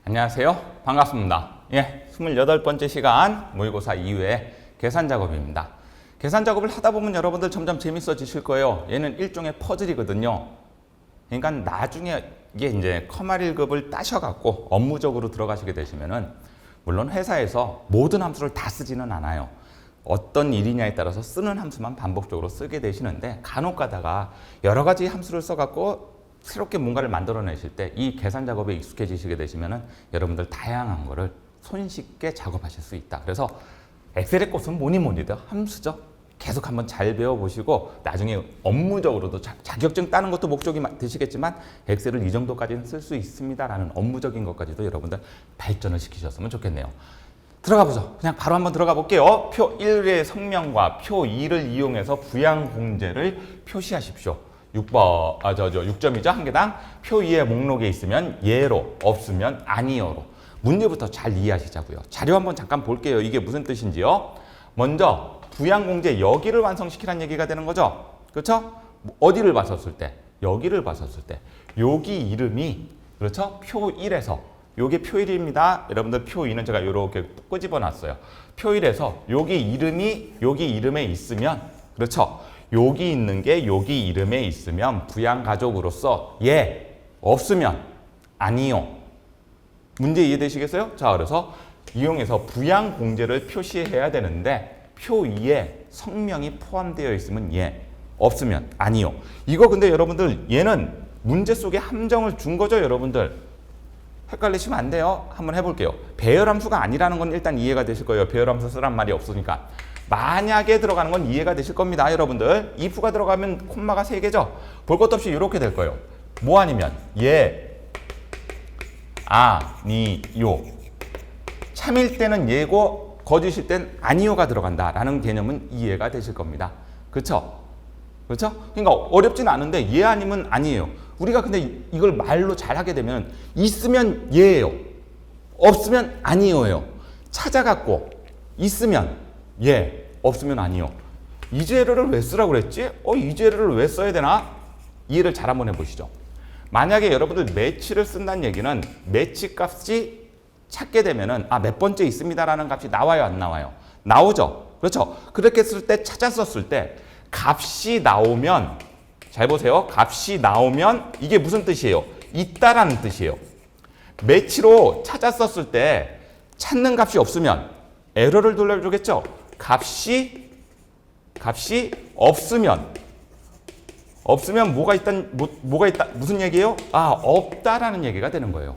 안녕하세요. 반갑습니다. 28번째 시간 모의고사 이후의 계산 작업입니다. 계산 작업을 하다 보면 여러분들 점점 재밌어지실 거예요. 얘는 일종의 퍼즐이거든요. 그러니까 나중에 이게 이제 커말 1급을 따셔갖고 업무적으로 들어가시게 되시면은 물론 회사에서 모든 함수를 다 쓰지는 않아요. 어떤 일이냐에 따라서 쓰는 함수만 반복적으로 쓰게 되시는데 간혹 가다가 여러 가지 함수를 써갖고 새롭게 뭔가를 만들어내실 때 이 계산 작업에 익숙해지시게 되시면은 여러분들 다양한 거를 손쉽게 작업하실 수 있다. 그래서 엑셀의 꽃은 뭐니도 함수죠. 계속 한번 잘 배워보시고 나중에 업무적으로도 자격증 따는 것도 목적이 되시겠지만 엑셀을 이 정도까지는 쓸 수 있습니다라는 업무적인 것까지도 여러분들 발전을 시키셨으면 좋겠네요. 들어가 보죠. 그냥 바로 한번 들어가 볼게요. 표 1의 성명과 표 2를 이용해서 부양 공제를 표시하십시오. 6점이죠. 한 개당. 표 2의 목록에 있으면 예로, 없으면 아니요로. 문제부터 잘 이해하시자고요. 자료 한번 잠깐 볼게요. 이게 무슨 뜻인지요. 먼저 부양 공제 여기를 완성시키라는 얘기가 되는 거죠. 그렇죠? 어디를 봤었을 때? 여기를 봤었을 때. 여기 이름이 그렇죠? 표 1에서 요게 표 1입니다. 여러분들 표 2는 제가 이렇게 끄집어 놨어요. 표 1에서 여기 이름이 여기 이름에 있으면 그렇죠? 여기 있는 게 여기 이름에 있으면 부양 가족으로서 예, 없으면 아니요. 문제 이해되시겠어요? 자, 그래서 이용해서 부양 공제를 표시해야 되는데 표 2에 성명이 포함되어 있으면 예, 없으면 아니요. 이거 근데 여러분들 얘는 문제 속에 함정을 준 거죠, 여러분들. 헷갈리시면 안 돼요. 한번 해볼게요. 배열함수가 아니라는 건 일단 이해가 되실 거예요. 배열함수 쓰란 말이 없으니까. 만약에 들어가는 건 이해가 되실 겁니다, 여러분들. if가 들어가면 콤마가 3개죠. 볼 것도 없이 이렇게 될 거예요. 뭐 아니면 예, 아니요. 참일 때는 예고, 거짓일 땐 아니요가 들어간다라는 개념은 이해가 되실 겁니다. 그렇죠? 그렇죠? 그러니까 어렵진 않은데 예 아니면 아니에요. 우리가 근데 이걸 말로 잘하게 되면 있으면 예예요. 없으면 아니요예요. 찾아갖고 있으면 예, 없으면 아니요. 이 재료를 왜 쓰라고 그랬지? 이 재료를 왜 써야 되나? 이해를 잘 한번 해보시죠. 만약에 여러분들 매치를 쓴다는 얘기는 매치 값이 찾게 되면은 몇 번째 있습니다라는 값이 나와요, 안 나와요? 나오죠. 그렇죠? 그렇게 쓸 때 찾았었을 때 값이 나오면 잘 보세요. 값이 나오면 이게 무슨 뜻이에요? 있다라는 뜻이에요. 매치로 찾았었을 때 찾는 값이 없으면 에러를 돌려주겠죠. 값이 없으면 뭐가 있다 무슨 얘기예요? 없다라는 얘기가 되는 거예요.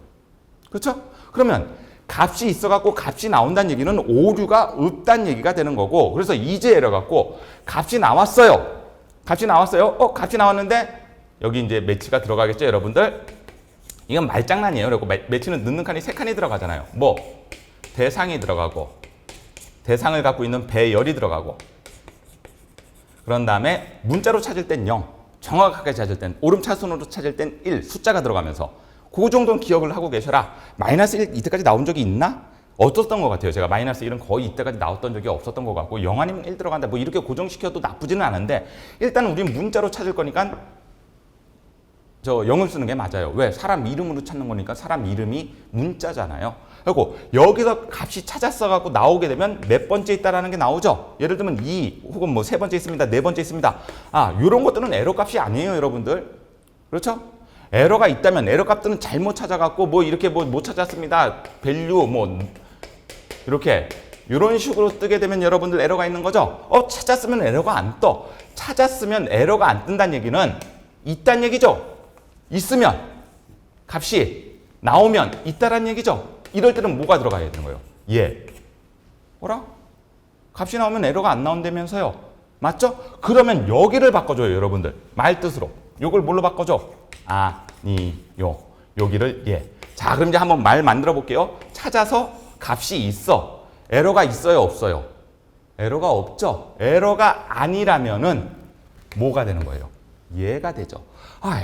그렇죠? 그러면 값이 있어갖고 값이 나온다는 얘기는 오류가 없다는 얘기가 되는 거고, 그래서 이제 에러 갖고 값이 나왔어요. 값이 나왔는데 여기 이제 매치가 들어가겠죠, 여러분들? 이건 말장난이에요. 그리고 매치는 넣는 칸이 3칸이 들어가잖아요. 뭐 대상이 들어가고 대상을 갖고 있는 배열이 들어가고, 그런 다음에 문자로 찾을 땐 0, 정확하게 찾을 땐 오름차순으로 찾을 땐 1 숫자가 들어가면서 그 정도는 기억을 하고 계셔라. 마이너스 1 이때까지 나온 적이 있나? 없었던 것 같아요. 제가 마이너스 1은 거의 이때까지 나왔던 적이 없었던 것 같고 0 아니면 1 들어간다. 뭐 이렇게 고정시켜도 나쁘지는 않은데 일단 우린 문자로 찾을 거니까 저 0을 쓰는 게 맞아요. 왜? 사람 이름으로 찾는 거니까 사람 이름이 문자잖아요. 그리고 여기서 값이 찾았어갖고 나오게 되면 몇 번째 있다라는 게 나오죠. 예를 들면 2 혹은 뭐 3번째 있습니다. 4번째 있습니다. 이런 것들은 에러 값이 아니에요, 여러분들. 그렇죠? 에러가 있다면 에러 값들은 잘못 찾아갖고 뭐 이렇게 못 찾았습니다. 밸류 뭐 이렇게 이런 식으로 뜨게 되면 여러분들 에러가 있는 거죠. 찾았으면 에러가 안 떠. 찾았으면 에러가 안 뜬다는 얘기는 있다는 얘기죠. 있으면 값이 나오면 있다라는 얘기죠. 이럴 때는 뭐가 들어가야 되는 거예요? 예. 뭐라? 값이 나오면 에러가 안 나온다면서요. 맞죠? 그러면 여기를 바꿔줘요, 여러분들. 말 뜻으로. 요걸 뭘로 바꿔줘? 아니요. 여기를 예. 자, 그럼 이제 한번 말 만들어 볼게요. 찾아서 값이 있어. 에러가 있어요, 없어요? 에러가 없죠. 에러가 아니라면은 뭐가 되는 거예요? 예가 되죠.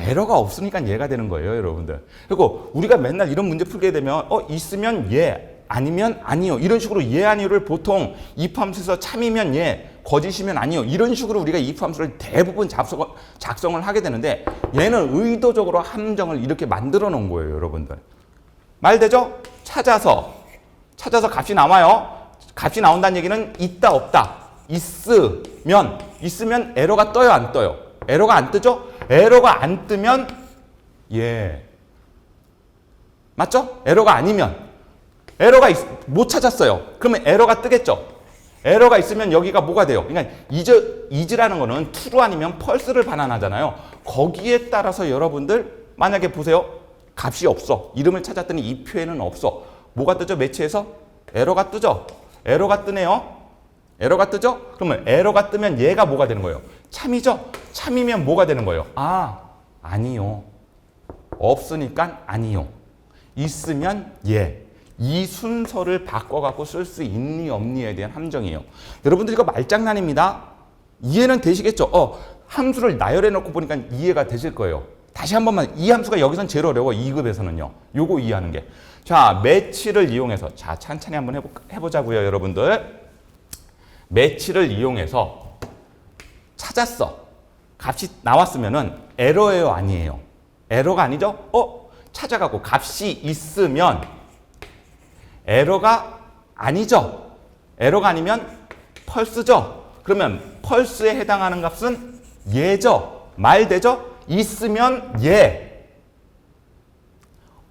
에러가 없으니까 예가 되는 거예요, 여러분들. 그리고 우리가 맨날 이런 문제 풀게 되면 있으면 예, 아니면 아니요. 이런 식으로 예, 아니요를 보통 if 함수에서 참이면 예, 거짓이면 아니요. 이런 식으로 우리가 if 함수를 대부분 작성을 하게 되는데 얘는 의도적으로 함정을 이렇게 만들어 놓은 거예요, 여러분들. 말 되죠? 찾아서 값이 나와요. 값이 나온다는 얘기는 있다 없다. 있으면 에러가 떠요 안 떠요? 에러가 안 뜨죠? 에러가 안 뜨면 맞죠? 에러가 아니면 못 찾았어요. 그러면 에러가 뜨겠죠? 에러가 있으면 여기가 뭐가 돼요? 그러니까 is라는 거는 true 아니면 false를 반환하잖아요. 거기에 따라서 여러분들 만약에 보세요. 값이 없어. 이름을 찾았더니 이 표에는 없어. 뭐가 뜨죠? 매치에서? 에러가 뜨죠? 에러가 뜨네요. 에러가 뜨죠? 그러면 에러가 뜨면 얘가 뭐가 되는 거예요? 참이죠? 참이면 뭐가 되는 거예요? 아니요. 없으니까 아니요. 있으면 이 순서를 바꿔갖고 쓸 수 있니 없니에 대한 함정이에요. 여러분들 이거 말장난입니다. 이해는 되시겠죠? 함수를 나열해 놓고 보니까 이해가 되실 거예요. 다시 한 번만, 이 함수가 여기선 제일 어려워. 2급에서는요. 요거 이해하는 게. 자, 매치를 이용해서, 자, 천천히 한번 해보자고요, 여러분들. 매치를 이용해서 찾았어. 값이 나왔으면은 에러예요, 아니에요? 에러가 아니죠? 찾아가고 값이 있으면 에러가 아니죠? 에러가 아니면 펄스죠? 그러면 펄스에 해당하는 값은 얘죠? 말 되죠? 있으면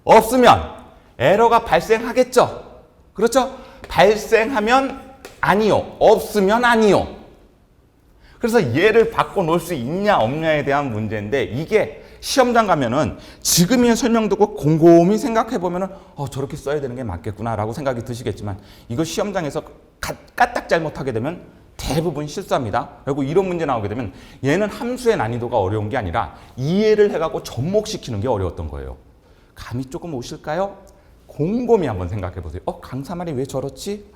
없으면 에러가 발생하겠죠? 그렇죠? 발생하면 아니요. 없으면 아니요. 그래서 얘를 바꿔놓을 수 있냐 없냐에 대한 문제인데 이게 시험장 가면은 지금의 설명 듣고 곰곰이 생각해보면은 저렇게 써야 되는 게 맞겠구나라고 생각이 드시겠지만 이거 시험장에서 까딱 잘못하게 되면 대부분 실수합니다. 그리고 이런 문제 나오게 되면 얘는 함수의 난이도가 어려운 게 아니라 이해를 해갖고 접목시키는 게 어려웠던 거예요. 감이 조금 오실까요? 곰곰이 한번 생각해보세요. 강사말이 왜 저렇지?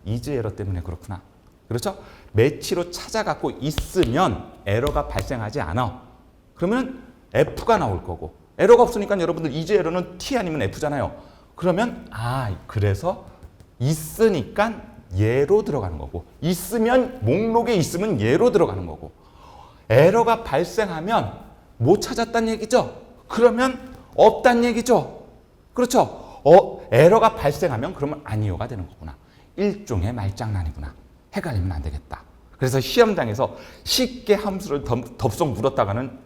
is 에러 때문에 그렇구나. 그렇죠? 매치로 찾아갖고 있으면 에러가 발생하지 않아. 그러면 F가 나올 거고 에러가 없으니까 여러분들 is 에러는 T 아니면 F잖아요. 그러면 그래서 있으니까 얘로 들어가는 거고 있으면 목록에 있으면 얘로 들어가는 거고 에러가 발생하면 못 찾았다는 얘기죠. 그러면 없다는 얘기죠. 그렇죠? 에러가 발생하면 그러면 아니요가 되는 거구나. 일종의 말장난이구나. 헷갈리면 안 되겠다. 그래서 시험장에서 쉽게 함수를 덥석 물었다가는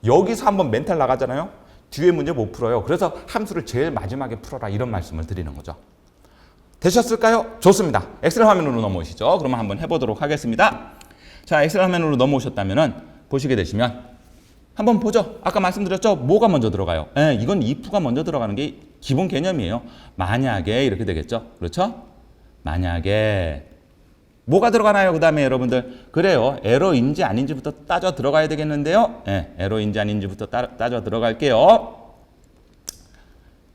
여기서 한번 멘탈 나가잖아요. 뒤에 문제 못 풀어요. 그래서 함수를 제일 마지막에 풀어라 이런 말씀을 드리는 거죠. 되셨을까요? 좋습니다. 엑셀 화면으로 넘어오시죠. 그러면 한번 해보도록 하겠습니다. 자, 엑셀 화면으로 넘어오셨다면은 보시게 되시면 한번 보죠. 아까 말씀드렸죠? 뭐가 먼저 들어가요? 이건 if가 먼저 들어가는 게 기본 개념이에요. 만약에 이렇게 되겠죠. 그렇죠? 만약에 뭐가 들어가나요? 그 다음에 여러분들 그래요. 에러인지 아닌지부터 따져 들어가야 되겠는데요. 에러인지 아닌지부터 따져 들어갈게요.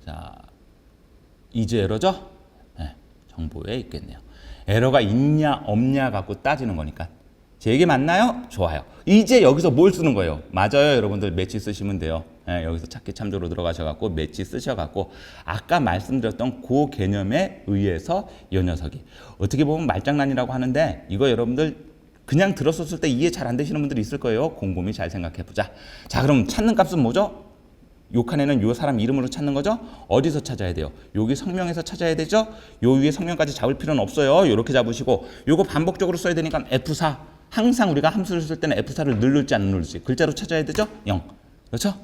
자, is 에러죠? 정보에 있겠네요. 에러가 있냐 없냐 갖고 따지는 거니까. 제 얘기 맞나요? 좋아요. 이제 여기서 뭘 쓰는 거예요? 맞아요. 여러분들 매치 쓰시면 돼요. 여기서 찾기 참조로 들어가셔갖고 매치 쓰셔갖고 아까 말씀드렸던 그 개념에 의해서 이 녀석이 어떻게 보면 말장난이라고 하는데 이거 여러분들 그냥 들었었을 때 이해 잘 안 되시는 분들이 있을 거예요. 곰곰이 잘 생각해보자. 자, 그럼 찾는 값은 뭐죠? 요 칸에는 요 사람 이름으로 찾는 거죠? 어디서 찾아야 돼요? 여기 성명에서 찾아야 되죠? 요 위에 성명까지 잡을 필요는 없어요. 요렇게 잡으시고 요거 반복적으로 써야 되니까 F4. 항상 우리가 함수를 쓸 때는 F4를 누를지 안 누를지 글자로 찾아야 되죠? 0. 그렇죠?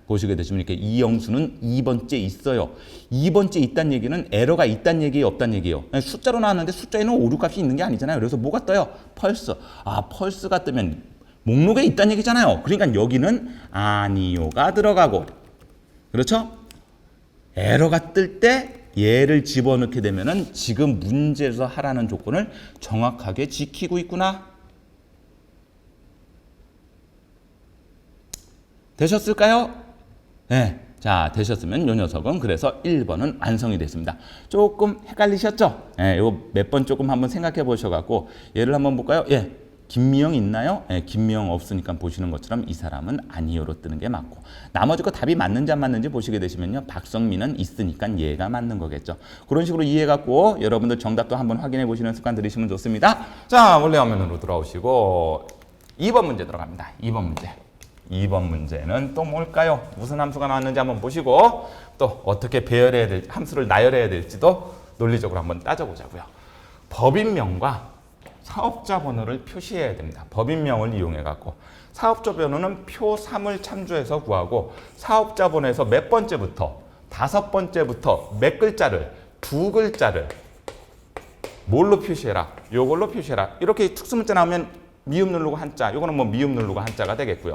보시게 되시면 이렇게 이 영수는 2번째 있어요. 2번째 있다는 얘기는 에러가 있다는 얘기예요, 없다는 얘기예요. 숫자로 나왔는데 숫자에는 오류 값이 있는 게 아니잖아요. 그래서 뭐가 떠요? 펄스. 펄스가 뜨면 목록에 있다는 얘기잖아요. 그러니까 여기는 아니요가 들어가고 그렇죠? 에러가 뜰 때 얘를 집어넣게 되면은 지금 문제에서 하라는 조건을 정확하게 지키고 있구나. 되셨을까요? 네. 자, 되셨으면 요 녀석은 그래서 1번은 완성이 됐습니다. 조금 헷갈리셨죠? 요 몇 번 조금 한번 생각해 보셔갖고 얘를 한번 볼까요? 김미영 있나요? 김미영 없으니까 보시는 것처럼 이 사람은 아니요로 뜨는 게 맞고 나머지 거 답이 맞는지 안 맞는지 보시게 되시면요. 박성민은 있으니까 얘가 맞는 거겠죠. 그런 식으로 이해해갖고 여러분들 정답도 한번 확인해 보시는 습관 들이시면 좋습니다. 자, 원래 화면으로 돌아오시고 2번 문제 들어갑니다. 2번 문제. 2번 문제는 또 뭘까요? 무슨 함수가 나왔는지 한번 보시고 또 어떻게 배열해야 될 함수를 나열해야 될지도 논리적으로 한번 따져보자고요. 법인명과 사업자 번호를 표시해야 됩니다. 법인명을 이용해 갖고 사업자 번호는 표 3을 참조해서 구하고 사업자 번호에서 몇 번째부터 5번째부터 몇 글자를 2글자를 뭘로 표시해라. 요걸로 표시해라. 이렇게 특수문자 나오면 미음 누르고 한자. 요거는 뭐 미음 누르고 한자가 되겠고요.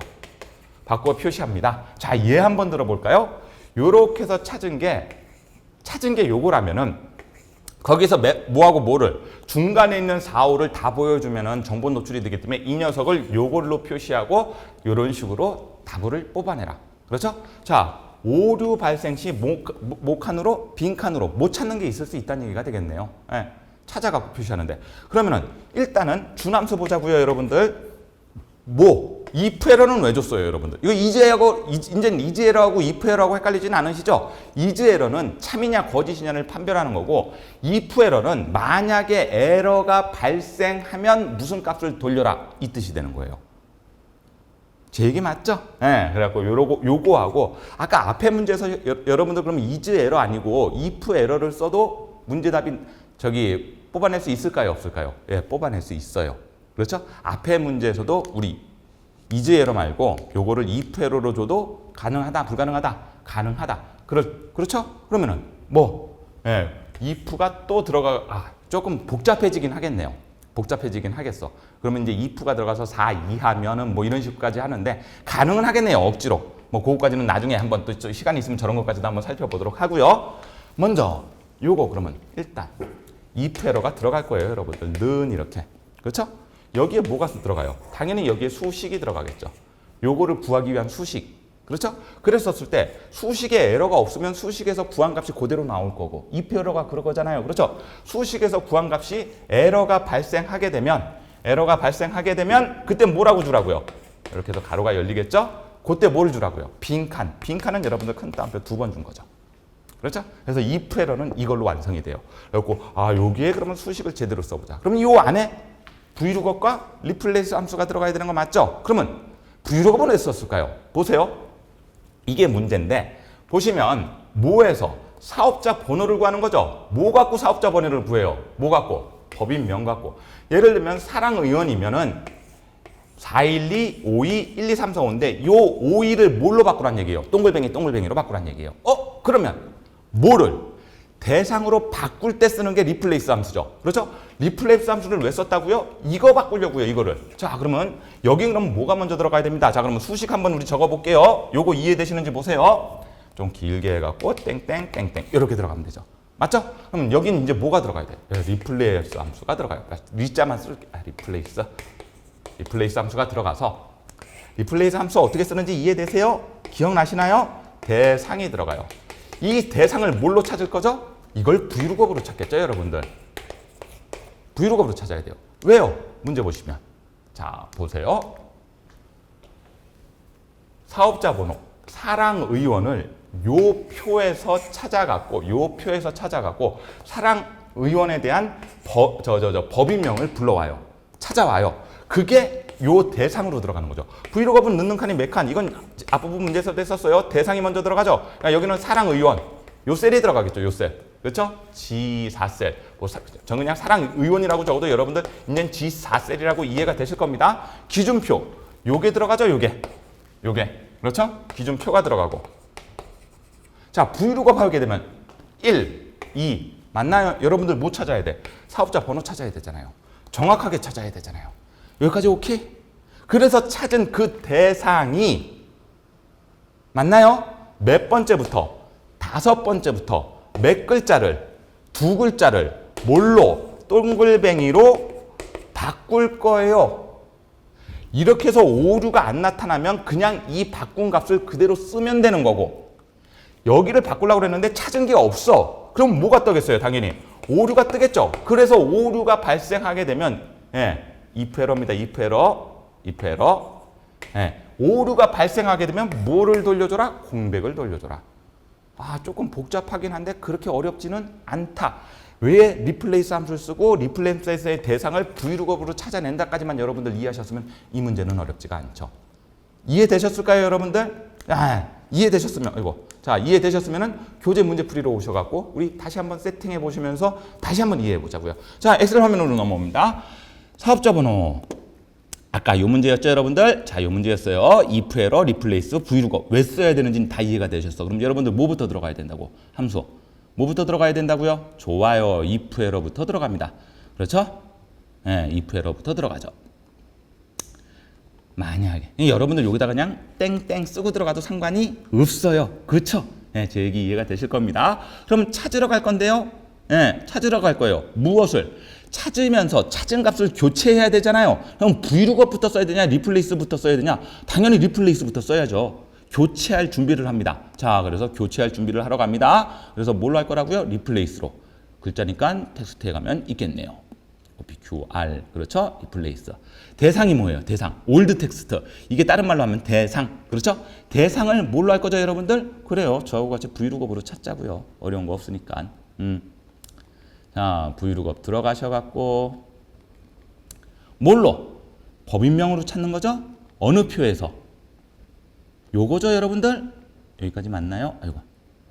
바꾸어 표시합니다. 자, 얘 한번 들어볼까요? 요렇게 해서 찾은 게 요거라면은 거기서 뭐하고 뭐를 중간에 있는 4, 5를 다 보여주면은 정보 노출이 되기 때문에 이 녀석을 요걸로 표시하고 요런 식으로 답을 뽑아내라. 그렇죠? 자, 오류 발생 시 모칸으로 빈칸으로 못 찾는 게 있을 수 있다는 얘기가 되겠네요. 예, 찾아갖고 표시하는데 그러면은 일단은 준함수 보자고요, 여러분들. if 에러는 왜 줬어요, 여러분들? 이거 이제는 is 에러하고 if 에러하고 헷갈리지는 않으시죠? is 에러는 참이냐 거짓이냐를 판별하는 거고 if 에러는 만약에 에러가 발생하면 무슨 값을 돌려라 이 뜻이 되는 거예요. 제 얘기 맞죠? 네, 그래갖고 요거하고 아까 앞에 문제에서 여러분들 그러면 is 에러 아니고 if 에러를 써도 문제답이 뽑아낼 수 있을까요, 없을까요? 예, 뽑아낼 수 있어요. 그렇죠? 앞에 문제에서도 우리 is 에러 말고 요거를 if 에러로 줘도 가능하다, 불가능하다, 가능하다. 그렇죠? 그러면은 예, if가 또 조금 복잡해지긴 하겠네요. 복잡해지긴 하겠어. 그러면 이제 if가 들어가서 4 이하면은 뭐 이런 식까지 하는데 가능은 하겠네요. 억지로. 그거까지는 나중에 한번 또 시간이 있으면 저런 것까지도 한번 살펴보도록 하고요. 먼저 요거 그러면 일단 if 에러가 들어갈 거예요, 여러분들. 는 이렇게. 그렇죠? 여기에 뭐가 들어가요? 당연히 여기에 수식이 들어가겠죠. 요거를 구하기 위한 수식. 그렇죠? 그랬었을 때 수식에 에러가 없으면 수식에서 구한 값이 그대로 나올 거고 if 에러가 그럴 거잖아요. 그렇죠? 수식에서 구한 값이 에러가 발생하게 되면 그때 뭐라고 주라고요? 이렇게 해서 가로가 열리겠죠? 그때 뭘 주라고요? 빈칸. 빈칸은 여러분들 큰 따옴표 2번 준 거죠. 그렇죠? 그래서 if 에러는 이걸로 완성이 돼요. 그래갖고 여기에 그러면 수식을 제대로 써보자. 그러면 요 안에 브이로그과 리플레이스 함수가 들어가야 되는 거 맞죠? 그러면 브이로그는 왜 썼을까요? 보세요. 이게 문제인데 보시면 뭐에서 사업자 번호를 구하는 거죠. 뭐 갖고 사업자 번호를 구해요? 뭐 갖고? 법인명 갖고. 예를 들면 사랑의원이면은 412, 52, 12345인데 요 52를 뭘로 바꾸란 얘기예요? 동글뱅이로 바꾸란 얘기예요. 그러면 뭐를? 대상으로 바꿀 때 쓰는 게 리플레이스 함수죠. 그렇죠? 리플레이스 함수를 왜 썼다고요? 이거 바꾸려고요, 이거를. 자, 그러면 여기 그럼 뭐가 먼저 들어가야 됩니다. 자, 그러면 수식 한번 우리 적어볼게요. 요거 이해되시는지 보세요. 좀 길게 해갖고 땡땡땡땡 이렇게 들어가면 되죠. 맞죠? 그럼 여기는 이제 뭐가 들어가야 돼요? 리플레이스 함수가 들어가요. 리자만 쓸게. 리플레이스 함수가 들어가서 리플레이스 함수 어떻게 쓰는지 이해되세요? 기억나시나요? 대상이 들어가요. 이 대상을 뭘로 찾을 거죠? 이걸 브이로그업으로 찾겠죠, 여러분들. 브이로그업으로 찾아야 돼요. 왜요? 문제 보시면. 자, 보세요. 사업자 번호, 사랑의원을 요 표에서 찾아갖고 사랑의원에 대한 법인명을 불러와요. 찾아와요. 그게 요 대상으로 들어가는 거죠. 브이로그업은 넣는 칸이 몇 칸? 이건 앞부분 문제에서도 했었어요. 대상이 먼저 들어가죠. 그러니까 여기는 사랑의원. 요 셀이 들어가겠죠. 요 셀. 그렇죠? G4셀. 저는 그냥 사랑의원이라고 적어도 여러분들 이제 G4셀이라고 이해가 되실 겁니다. 기준표. 요게 들어가죠. 요게. 그렇죠? 기준표가 들어가고. 자, 브이로그업 하게 되면 1, 2 맞나요? 여러분들 뭐 찾아야 돼? 사업자 번호 찾아야 되잖아요. 정확하게 찾아야 되잖아요. 여기까지 오케이? 그래서 찾은 그 대상이 맞나요? 몇 번째부터 5번째부터 몇 글자를 2글자를 뭘로? 동글뱅이로 바꿀 거예요. 이렇게 해서 오류가 안 나타나면 그냥 이 바꾼 값을 그대로 쓰면 되는 거고 여기를 바꾸려고 그랬는데 찾은 게 없어. 그럼 뭐가 뜨겠어요? 당연히 오류가 뜨겠죠. 그래서 오류가 발생하게 되면 if 에러입니다. if 에러. 오류가 발생하게 되면 뭐를 돌려줘라? 공백을 돌려줘라. 조금 복잡하긴 한데 그렇게 어렵지는 않다. 왜 리플레이스 함수를 쓰고 리플레이스의 대상을 브이로그업으로 찾아낸다까지만 여러분들 이해하셨으면 이 문제는 어렵지가 않죠. 이해되셨을까요, 여러분들? 이해되셨으면, 자, 이해되셨으면은 교재 문제 풀이로 오셔갖고 우리 다시 한번 세팅해 보시면서 다시 한번 이해해 보자고요. 자, 엑셀 화면으로 넘어옵니다. 사업자 번호. 아까 요 문제였죠, 여러분들? 자, 요 문제였어요. if error, replace, vlookup. 왜 써야 되는지는 다 이해가 되셨어. 그럼 여러분들 뭐부터 들어가야 된다고? 함수. 뭐부터 들어가야 된다고요? 좋아요. if error부터 들어갑니다. 그렇죠? 네, if error부터 들어가죠. 만약에 여러분들 여기다가 그냥 땡땡 쓰고 들어가도 상관이 없어요. 그렇죠? 네, 제 얘기 이해가 되실 겁니다. 그럼 찾으러 갈 건데요. 네, 찾으러 갈 거예요. 무엇을? 찾으면서 찾은 값을 교체해야 되잖아요. 그럼 vlookup부터 써야 되냐, replace부터 써야 되냐? 당연히 replace부터 써야죠. 교체할 준비를 합니다. 자, 그래서 교체할 준비를 하러 갑니다. 그래서 뭘로 할 거라고요? replace로. 글자니까 텍스트에 가면 있겠네요. OPQR, 그렇죠? replace. 대상이 뭐예요? 대상. old 텍스트. 이게 다른 말로 하면 대상. 그렇죠? 대상을 뭘로 할 거죠, 여러분들? 그래요. 저하고 같이 vlookup으로 찾자고요. 어려운 거 없으니까. 자, vlookup 들어가셔갖고 뭘로? 법인명으로 찾는 거죠? 어느 표에서? 요거죠, 여러분들? 여기까지 맞나요? 아이고,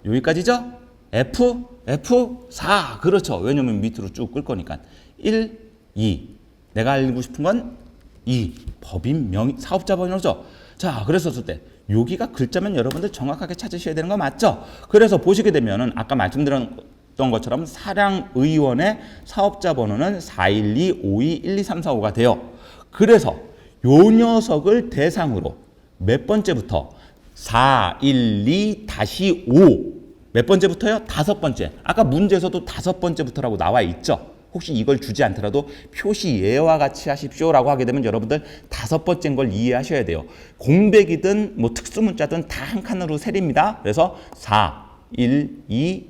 여기까지죠? F4. 그렇죠. 왜냐면 밑으로 쭉 끌 거니까. 1, 2. 내가 알고 싶은 건 2. 법인명, 사업자 번호죠. 자, 그랬었을 때 여기가 글자면 여러분들 정확하게 찾으셔야 되는 거 맞죠? 그래서 보시게 되면은 아까 말씀드렸던 것처럼 사량의원의 사업자 번호는 41252123455가 돼요. 그래서 요 녀석을 대상으로 몇 번째부터? 412-5. 몇 번째부터요? 5번째. 아까 문제에서도 5번째부터라고 나와 있죠. 혹시 이걸 주지 않더라도 표시 예와 같이 하십시오라고 하게 되면 여러분들 5번째인 걸 이해하셔야 돼요. 공백이든 뭐 특수문자든 다 한 칸으로 세립니다. 그래서 4, 1, 2,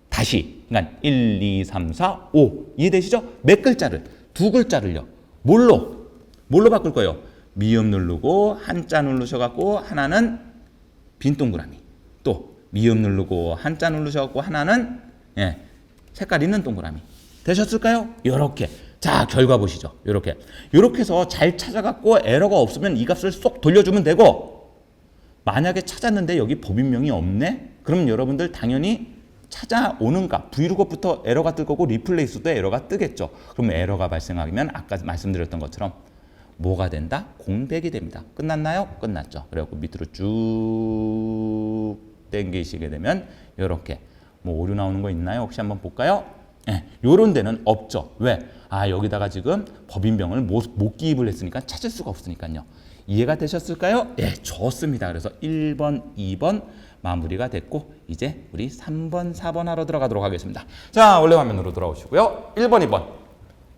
다시. 그러니까 1, 2, 3, 4, 5. 이해되시죠? 몇 글자를? 2글자를요. 뭘로 바꿀 거예요? 미음 누르고 한자 누르셔갖고 하나는 빈 동그라미. 또 미음 누르고 한자 누르셔갖고 하나는 색깔 있는 동그라미. 되셨을까요? 요렇게. 자, 결과 보시죠. 요렇게 해서 잘 찾아갖고 에러가 없으면 이 값을 쏙 돌려주면 되고, 만약에 찾았는데 여기 법인명이 없네? 그럼 여러분들 당연히 찾아오는 값, vlookup부터 에러가 뜰 거고 리플레이스도 에러가 뜨겠죠. 그럼 에러가 발생하면 아까 말씀드렸던 것처럼 뭐가 된다? 공백이 됩니다. 끝났나요? 끝났죠. 그래갖고 밑으로 쭉 당기시게 되면 이렇게 뭐 오류 나오는 거 있나요? 혹시 한번 볼까요? 요런 데는 없죠. 왜? 여기다가 지금 법인명을 못 기입을 했으니까 찾을 수가 없으니까요. 이해가 되셨을까요? 좋습니다. 그래서 1번, 2번 마무리가 됐고 이제 우리 3번, 4번 하러 들어가도록 하겠습니다. 자, 원래 화면으로 돌아오시고요. 1번, 2번.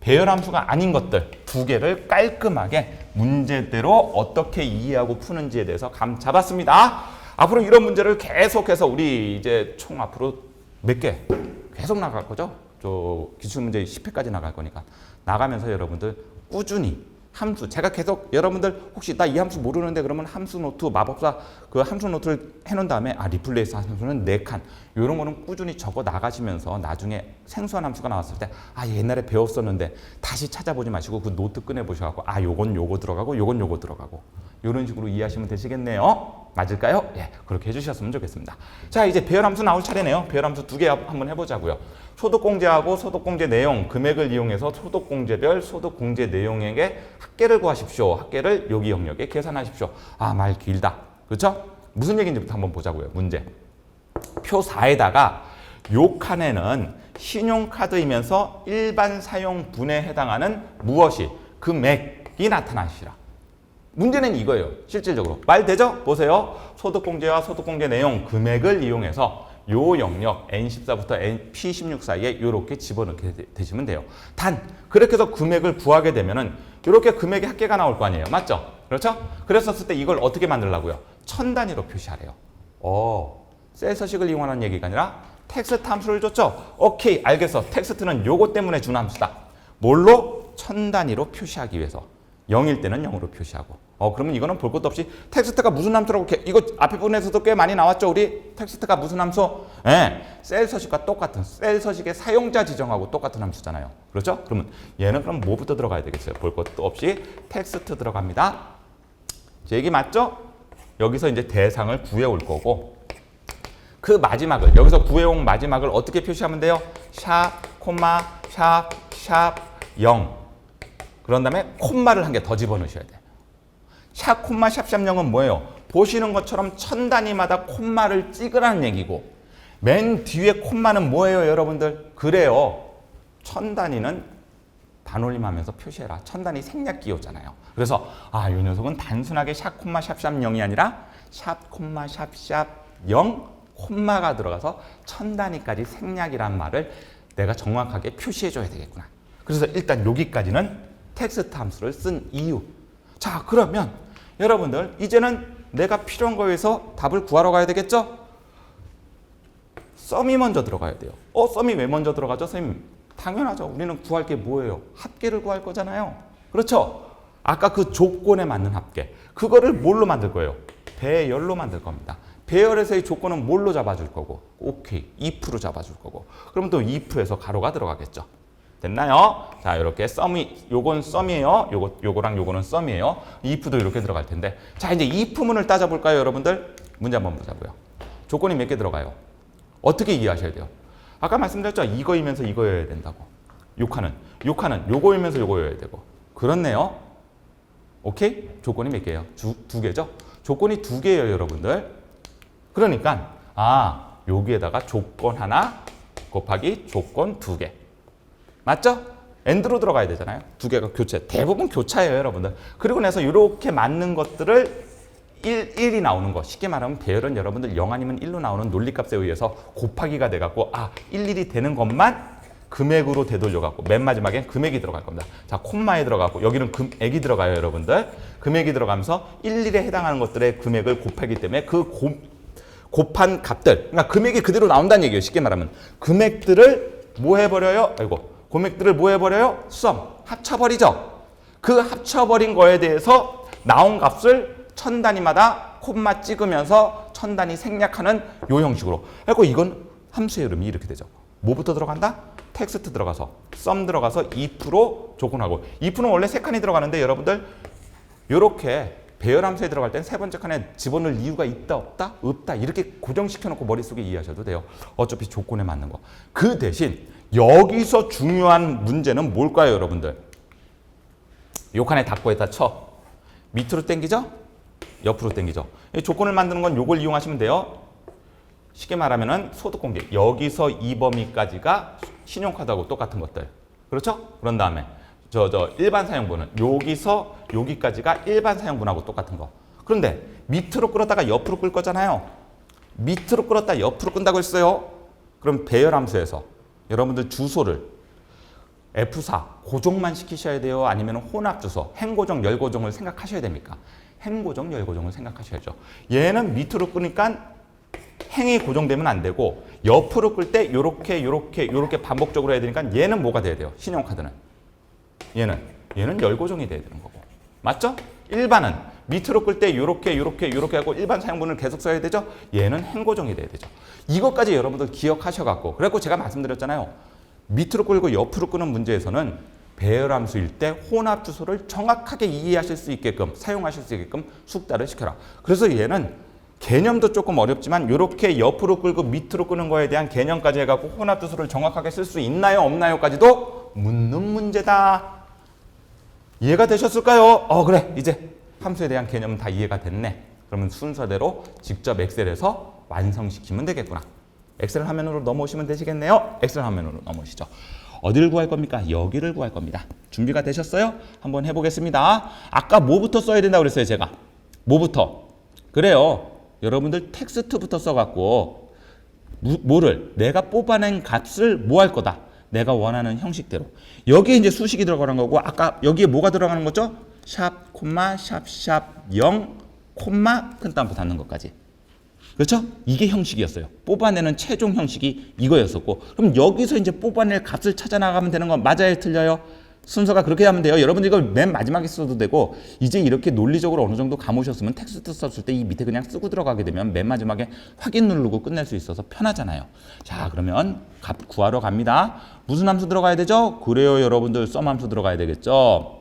배열함수가 아닌 것들 2개를 깔끔하게 문제대로 어떻게 이해하고 푸는지에 대해서 감 잡았습니다. 앞으로 이런 문제를 계속해서 우리 이제 총 앞으로 몇 개 계속 나갈 거죠? 저 기출문제 10회까지 나갈 거니까 나가면서 여러분들 꾸준히 함수, 제가 계속 여러분들 혹시 나 이 함수 모르는데 그러면 함수 노트, 마법사 그 함수 노트를 해놓은 다음에 리플레이스 함수는 4칸 이런 거는 꾸준히 적어 나가시면서 나중에 생소한 함수가 나왔을 때 옛날에 배웠었는데 다시 찾아보지 마시고 그 노트 꺼내 보셔갖고 요건 요거 들어가고 요건 요거 들어가고 이런 식으로 이해하시면 되시겠네요. 맞을까요? 그렇게 해주셨으면 좋겠습니다. 자, 이제 배열함수 나올 차례네요. 배열함수 2개 한번 해보자고요. 소득공제하고 소득공제 내용, 금액을 이용해서 소득공제별, 소득공제 내용에게 합계를 구하십시오. 합계를 여기 영역에 계산하십시오. 말 길다. 그렇죠? 무슨 얘기인지부터 한번 보자고요. 문제. 표 4에다가 요 칸에는 신용카드이면서 일반 사용분에 해당하는 무엇이 금액이 나타나시라. 문제는 이거예요. 실질적으로. 말 되죠? 보세요. 소득공제와 소득공제 내용, 금액을 이용해서 요 영역 N14부터 P16 사이에 이렇게 집어넣게 되시면 돼요. 단 그렇게 해서 금액을 구하게 되면은 이렇게 금액의 합계가 나올 거 아니에요. 맞죠? 그렇죠? 그랬었을 때 이걸 어떻게 만들라고요? 천 단위로 표시하래요. 셀 서식을 이용하는 얘기가 아니라 텍스트 함수를 줬죠? 오케이, 알겠어. 텍스트는 요거 때문에 준 함수다. 뭘로? 천 단위로 표시하기 위해서. 0일 때는 0으로 표시하고. 그러면 이거는 볼 것도 없이 텍스트가 무슨 함수라고 이거 앞에 부분에서도 꽤 많이 나왔죠. 우리 텍스트가 무슨 함수? 셀 서식과 똑같은 셀 서식의 사용자 지정하고 똑같은 함수잖아요. 그렇죠? 그러면 얘는 그럼 뭐부터 들어가야 되겠어요? 볼 것도 없이 텍스트 들어갑니다. 제 얘기 맞죠? 여기서 이제 대상을 구해올 거고 그 마지막을 여기서 구해온 마지막을 어떻게 표시하면 돼요? 샵, 콤마, 샵, 샵, 0. 그런 다음에 콤마를 한 개 더 집어넣으셔야 돼요. 샵, 콤마, 샵, 샵, 0은 뭐예요? 보시는 것처럼 천 단위마다 콤마를 찍으라는 얘기고 맨 뒤에 콤마는 뭐예요, 여러분들? 그래요. 천 단위는 반올림하면서 표시해라. 천 단위 생략 기호잖아요. 그래서 이 녀석은 단순하게 샵, 콤마, 샵, 샵, 0이 아니라 샵, 콤마, 샵, 샵, 0, 콤마가 들어가서 천 단위까지 생략이란 말을 내가 정확하게 표시해줘야 되겠구나. 그래서 일단 여기까지는 텍스트 함수를 쓴 이유. 자, 그러면 여러분들 이제는 내가 필요한 거에서 답을 구하러 가야 되겠죠? 썸이 먼저 들어가야 돼요. 썸이 왜 먼저 들어가죠, 선생님? 당연하죠. 우리는 구할 게 뭐예요? 합계를 구할 거잖아요. 그렇죠? 아까 그 조건에 맞는 합계. 그거를 뭘로 만들 거예요? 배열로 만들 겁니다. 배열에서의 조건은 뭘로 잡아줄 거고? 오케이. if로 잡아줄 거고. 그럼 또 if에서 가로가 들어가겠죠. 됐나요? 자, 이렇게 썸이, 요건 썸이에요. 요거랑 요거는 썸이에요. if도 이렇게 들어갈 텐데. 자, 이제 if문을 따져볼까요, 여러분들? 문제 한번 보자고요. 조건이 몇 개 들어가요? 어떻게 이해하셔야 돼요? 아까 말씀드렸죠? 이거이면서 이거여야 된다고. 욕하는 요거이면서 요거여야 되고. 그렇네요. 오케이? 조건이 몇 개예요? 두 개죠? 조건이 두 개예요, 여러분들. 그러니까 여기에다가 조건 하나 곱하기 조건 두 개. 맞죠? AND로 들어가야 되잖아요. 두 개가 교체. 대부분 교차예요, 여러분들. 그리고 나서 이렇게 맞는 것들을 1이 나오는 거. 쉽게 말하면 배열은 여러분들 0 아니면 1로 나오는 논리값에 의해서 곱하기가 돼갖고 1, 1이 되는 것만 금액으로 되돌려갖고 맨 마지막엔 금액이 들어갈 겁니다. 자, 콤마에 들어가고 여기는 금액이 들어가요, 여러분들. 금액이 들어가면서 1, 1에 해당하는 것들의 금액을 곱하기 때문에 그 곱한 값들, 그러니까 금액이 그대로 나온다는 얘기예요. 쉽게 말하면 금액들을 뭐 해버려요? 금액들을 뭐 해버려요? 합쳐버리죠. 그 합쳐버린 거에 대해서 나온 값을 천 단위마다 콤마 찍으면서 천 단위 생략하는 요 형식으로. 그리고 이건 함수의 이름이 이렇게 되죠. 뭐부터 들어간다? 텍스트 들어가서 썸 들어가서 if로 조건하고. if는 원래 세 칸이 들어가는데 여러분들 이렇게 배열 함수에 들어갈 땐 세 번째 칸에 집어넣을 이유가 있다 없다? 없다. 이렇게 고정시켜놓고 머릿속에 이해하셔도 돼요. 어차피 조건에 맞는 거. 그 대신 여기서 중요한 문제는 뭘까요, 여러분들? 요 칸에 닫고에다 쳐. 밑으로 당기죠? 옆으로 당기죠. 조건을 만드는 건 요걸 이용하시면 돼요. 쉽게 말하면은 소득공개. 여기서 이 범위까지가 신용카드하고 똑같은 것들. 그렇죠? 그런 다음에 일반 사용분은 여기서 여기까지가 일반 사용분하고 똑같은 거. 그런데 밑으로 끌었다가 옆으로 끌 거잖아요. 밑으로 끌었다 옆으로 끈다고 했어요. 그럼 배열 함수에서 여러분들 주소를 F4 고정만 시키셔야 돼요? 아니면 혼합 주소, 행고정, 열고정을 생각하셔야 됩니까? 행고정, 열고정을 생각하셔야죠. 얘는 밑으로 끄니까 행이 고정되면 안 되고 옆으로 끌 때 요렇게 반복적으로 해야 되니까 얘는 뭐가 돼야 돼요? 신용카드는. 얘는 열고정이 돼야 되는 거고. 맞죠? 일반은 밑으로 끌 때 요렇게 하고 일반 사용분을 계속 써야 되죠? 얘는 행고정이 돼야 되죠. 이것까지 여러분들 기억하셔갖고. 그래갖고 제가 말씀드렸잖아요. 밑으로 끌고 옆으로 끄는 문제에서는 배열함수일 때 혼합 주소를 정확하게 이해하실 수 있게끔 사용하실 수 있게끔 숙달을 시켜라. 그래서 얘는 개념도 조금 어렵지만 이렇게 옆으로 끌고 밑으로 끄는 거에 대한 개념까지 해갖고 혼합 주소를 정확하게 쓸 수 있나요 없나요까지도 묻는 문제다. 이해가 되셨을까요? 그래. 이제 함수에 대한 개념은 다 이해가 됐네. 그러면 순서대로 직접 엑셀에서 완성시키면 되겠구나. 엑셀 화면으로 넘어오시면 되시겠네요. 엑셀 화면으로 넘어오시죠. 어디를 구할 겁니까? 여기를 구할 겁니다. 준비가 되셨어요? 한번 해보겠습니다. 아까 뭐부터 써야 된다고 그랬어요, 제가? 뭐부터? 그래요. 여러분들 텍스트부터 써갖고 뭐를? 내가 뽑아낸 값을 뭐 할 거다? 내가 원하는 형식대로. 여기에 이제 수식이 들어가는 거고 아까 여기에 뭐가 들어가는 거죠? 샵, 콤마, 샵, 0, 콤마, 큰 따옴표 닫는 것까지. 그렇죠? 이게 형식이었어요. 뽑아내는 최종 형식이 이거였었고 그럼 여기서 이제 뽑아낼 값을 찾아 나가면 되는 건 맞아요? 틀려요? 순서가 그렇게 하면 돼요. 여러분들 이걸 맨 마지막에 써도 되고 이제 이렇게 논리적으로 어느 정도 감으셨으면 텍스트 썼을 때 이 밑에 그냥 쓰고 들어가게 되면 맨 마지막에 확인 누르고 끝낼 수 있어서 편하잖아요. 자, 그러면 값 구하러 갑니다. 무슨 함수 들어가야 되죠? 그래요, 여러분들 썸 함수 들어가야 되겠죠.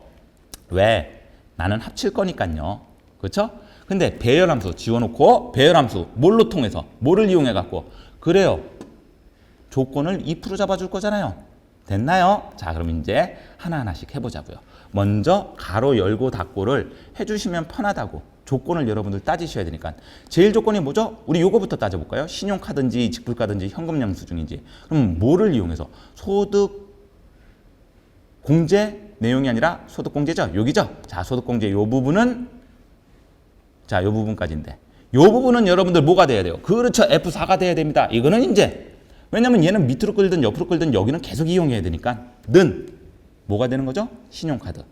왜? 나는 합칠 거니까요. 그렇죠? 근데 배열함수 지워놓고 배열함수 뭘로 통해서 뭐를 이용해 갖고 그래요. 조건을 if로 잡아줄 거잖아요. 됐나요? 자, 그럼 이제 하나하나씩 해보자고요. 먼저 가로 열고 닫고를 해주시면 편하다고 조건을 여러분들 따지셔야 되니까 제일 조건이 뭐죠? 우리 요거부터 따져볼까요? 신용카든지 직불카든지 현금 영수증인지. 그럼 뭐를 이용해서? 소득 공제 내용이 아니라 소득 공제죠. 여기죠. 자, 소득 공제 요 부분은 자, 요 부분까지인데 요 부분은 여러분들 뭐가 돼야 돼요? 그렇죠. F4가 돼야 됩니다. 이거는 이제 왜냐면 얘는 밑으로 끌든 옆으로 끌든 여기는 계속 이용해야 되니까 는 뭐가 되는 거죠? 신용카드.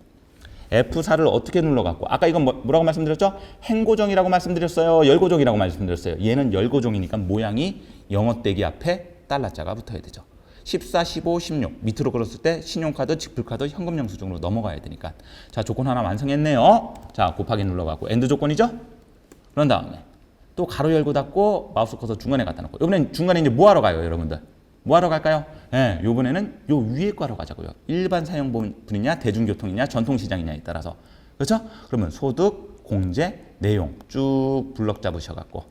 F4를 어떻게 눌러갖고 아까 이건 뭐라고 말씀드렸죠? 행고정이라고 말씀드렸어요. 열고정이라고 말씀드렸어요. 얘는 열고정이니까 모양이 영어 떼기 앞에 달러자가 붙어야 되죠. 14, 15, 16 밑으로 끌었을 때 신용카드, 직불카드, 현금 영수증으로 넘어가야 되니까 자, 조건 하나 완성했네요. 자, 곱하기 눌러갖고 엔드 조건이죠? 그런 다음에 또 가로 열고 닫고 마우스 커서 중간에 갖다 놓고 이번엔 중간에 이제 뭐 하러 가요, 여러분들? 뭐 하러 갈까요? 예, 요번에는 요 위에 거 하러 가자고요. 일반 사용분이냐, 대중교통이냐, 전통시장이냐에 따라서. 그렇죠? 그러면 소득, 공제, 내용 쭉 블럭 잡으셔갖고.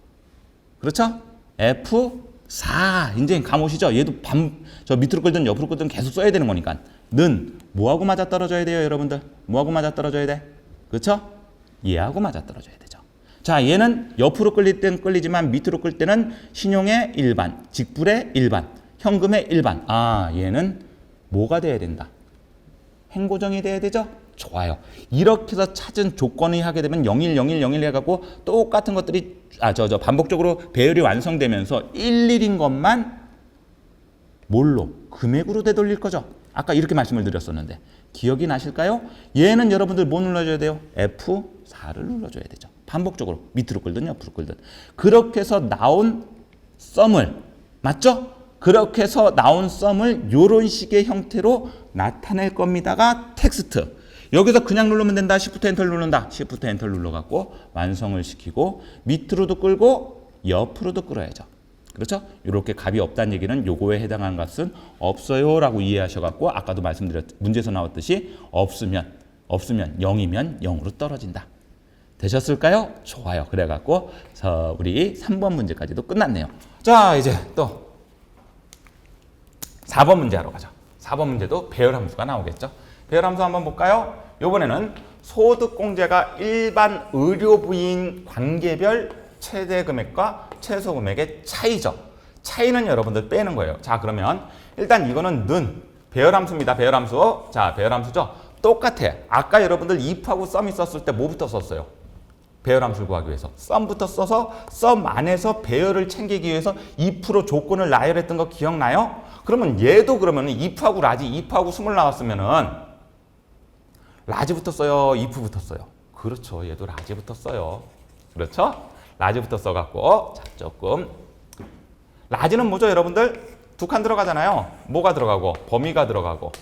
그렇죠? F4. 이제 감오시죠? 얘도 저 밑으로 끌든 옆으로 끌든 계속 써야 되는 거니까. 는 뭐하고 맞아떨어져야 돼요, 여러분들? 뭐하고 맞아떨어져야 돼? 그렇죠? 얘하고 맞아떨어져야 되죠. 자, 얘는 옆으로 끌릴 땐 끌리지만 밑으로 끌 때는 신용의 일반, 직불의 일반, 현금의 일반. 아, 얘는 뭐가 돼야 된다? 행고정이 돼야 되죠? 좋아요. 이렇게 해서 찾은 조건이 하게 되면 01, 01, 01 해갖고 똑같은 것들이 반복적으로 배열이 완성되면서 11인 것만 뭘로? 금액으로 되돌릴 거죠. 아까 이렇게 말씀을 드렸었는데 기억이 나실까요? 얘는 여러분들 뭐 눌러줘야 돼요? F4를 눌러줘야 되죠. 반복적으로 밑으로 끌든 옆으로 끌든 그렇게 해서 나온 썸을 맞죠? 그렇게 해서 나온 썸을 이런 식의 형태로 나타낼 겁니다가 텍스트. 여기서 그냥 누르면 된다. Shift 엔터를 누른다. Shift 엔터를 눌러갖고 완성을 시키고 밑으로도 끌고 옆으로도 끌어야죠. 그렇죠? 이렇게 값이 없다는 얘기는 요거에 해당하는 값은 없어요 라고 이해하셔갖고 아까도 문제에서 나왔듯이 없으면 0이면 0으로 떨어진다. 되셨을까요? 좋아요. 그래갖고 우리 3번 문제까지도 끝났네요. 자, 이제 또 4번 문제 하러 가죠. 4번 문제도 배열함수가 나오겠죠. 배열함수 한번 볼까요? 이번에는 소득공제가 일반 의료부인 관계별 최대 금액과 최소 금액의 차이죠. 차이는 여러분들 빼는 거예요. 자, 그러면 일단 이거는 는 배열함수입니다. 배열함수. 자, 배열함수죠. 똑같아. 아까 여러분들 if하고 썸이 썼을 때 뭐부터 썼어요? 배열함수를 구하기 위해서 썸부터 써서 썸 안에서 배열을 챙기기 위해서 if로 조건을 나열했던 거 기억나요? 그러면 얘도 그러면 if하고 라지, if하고 스몰 나왔으면은 라지부터 써요, if부터 써요? 그렇죠. 얘도 라지부터 써요. 그렇죠? 라지부터 써갖고 자, 조금 라지는 뭐죠, 여러분들? 두 칸 들어가잖아요. 뭐가 들어가고 범위가 들어가고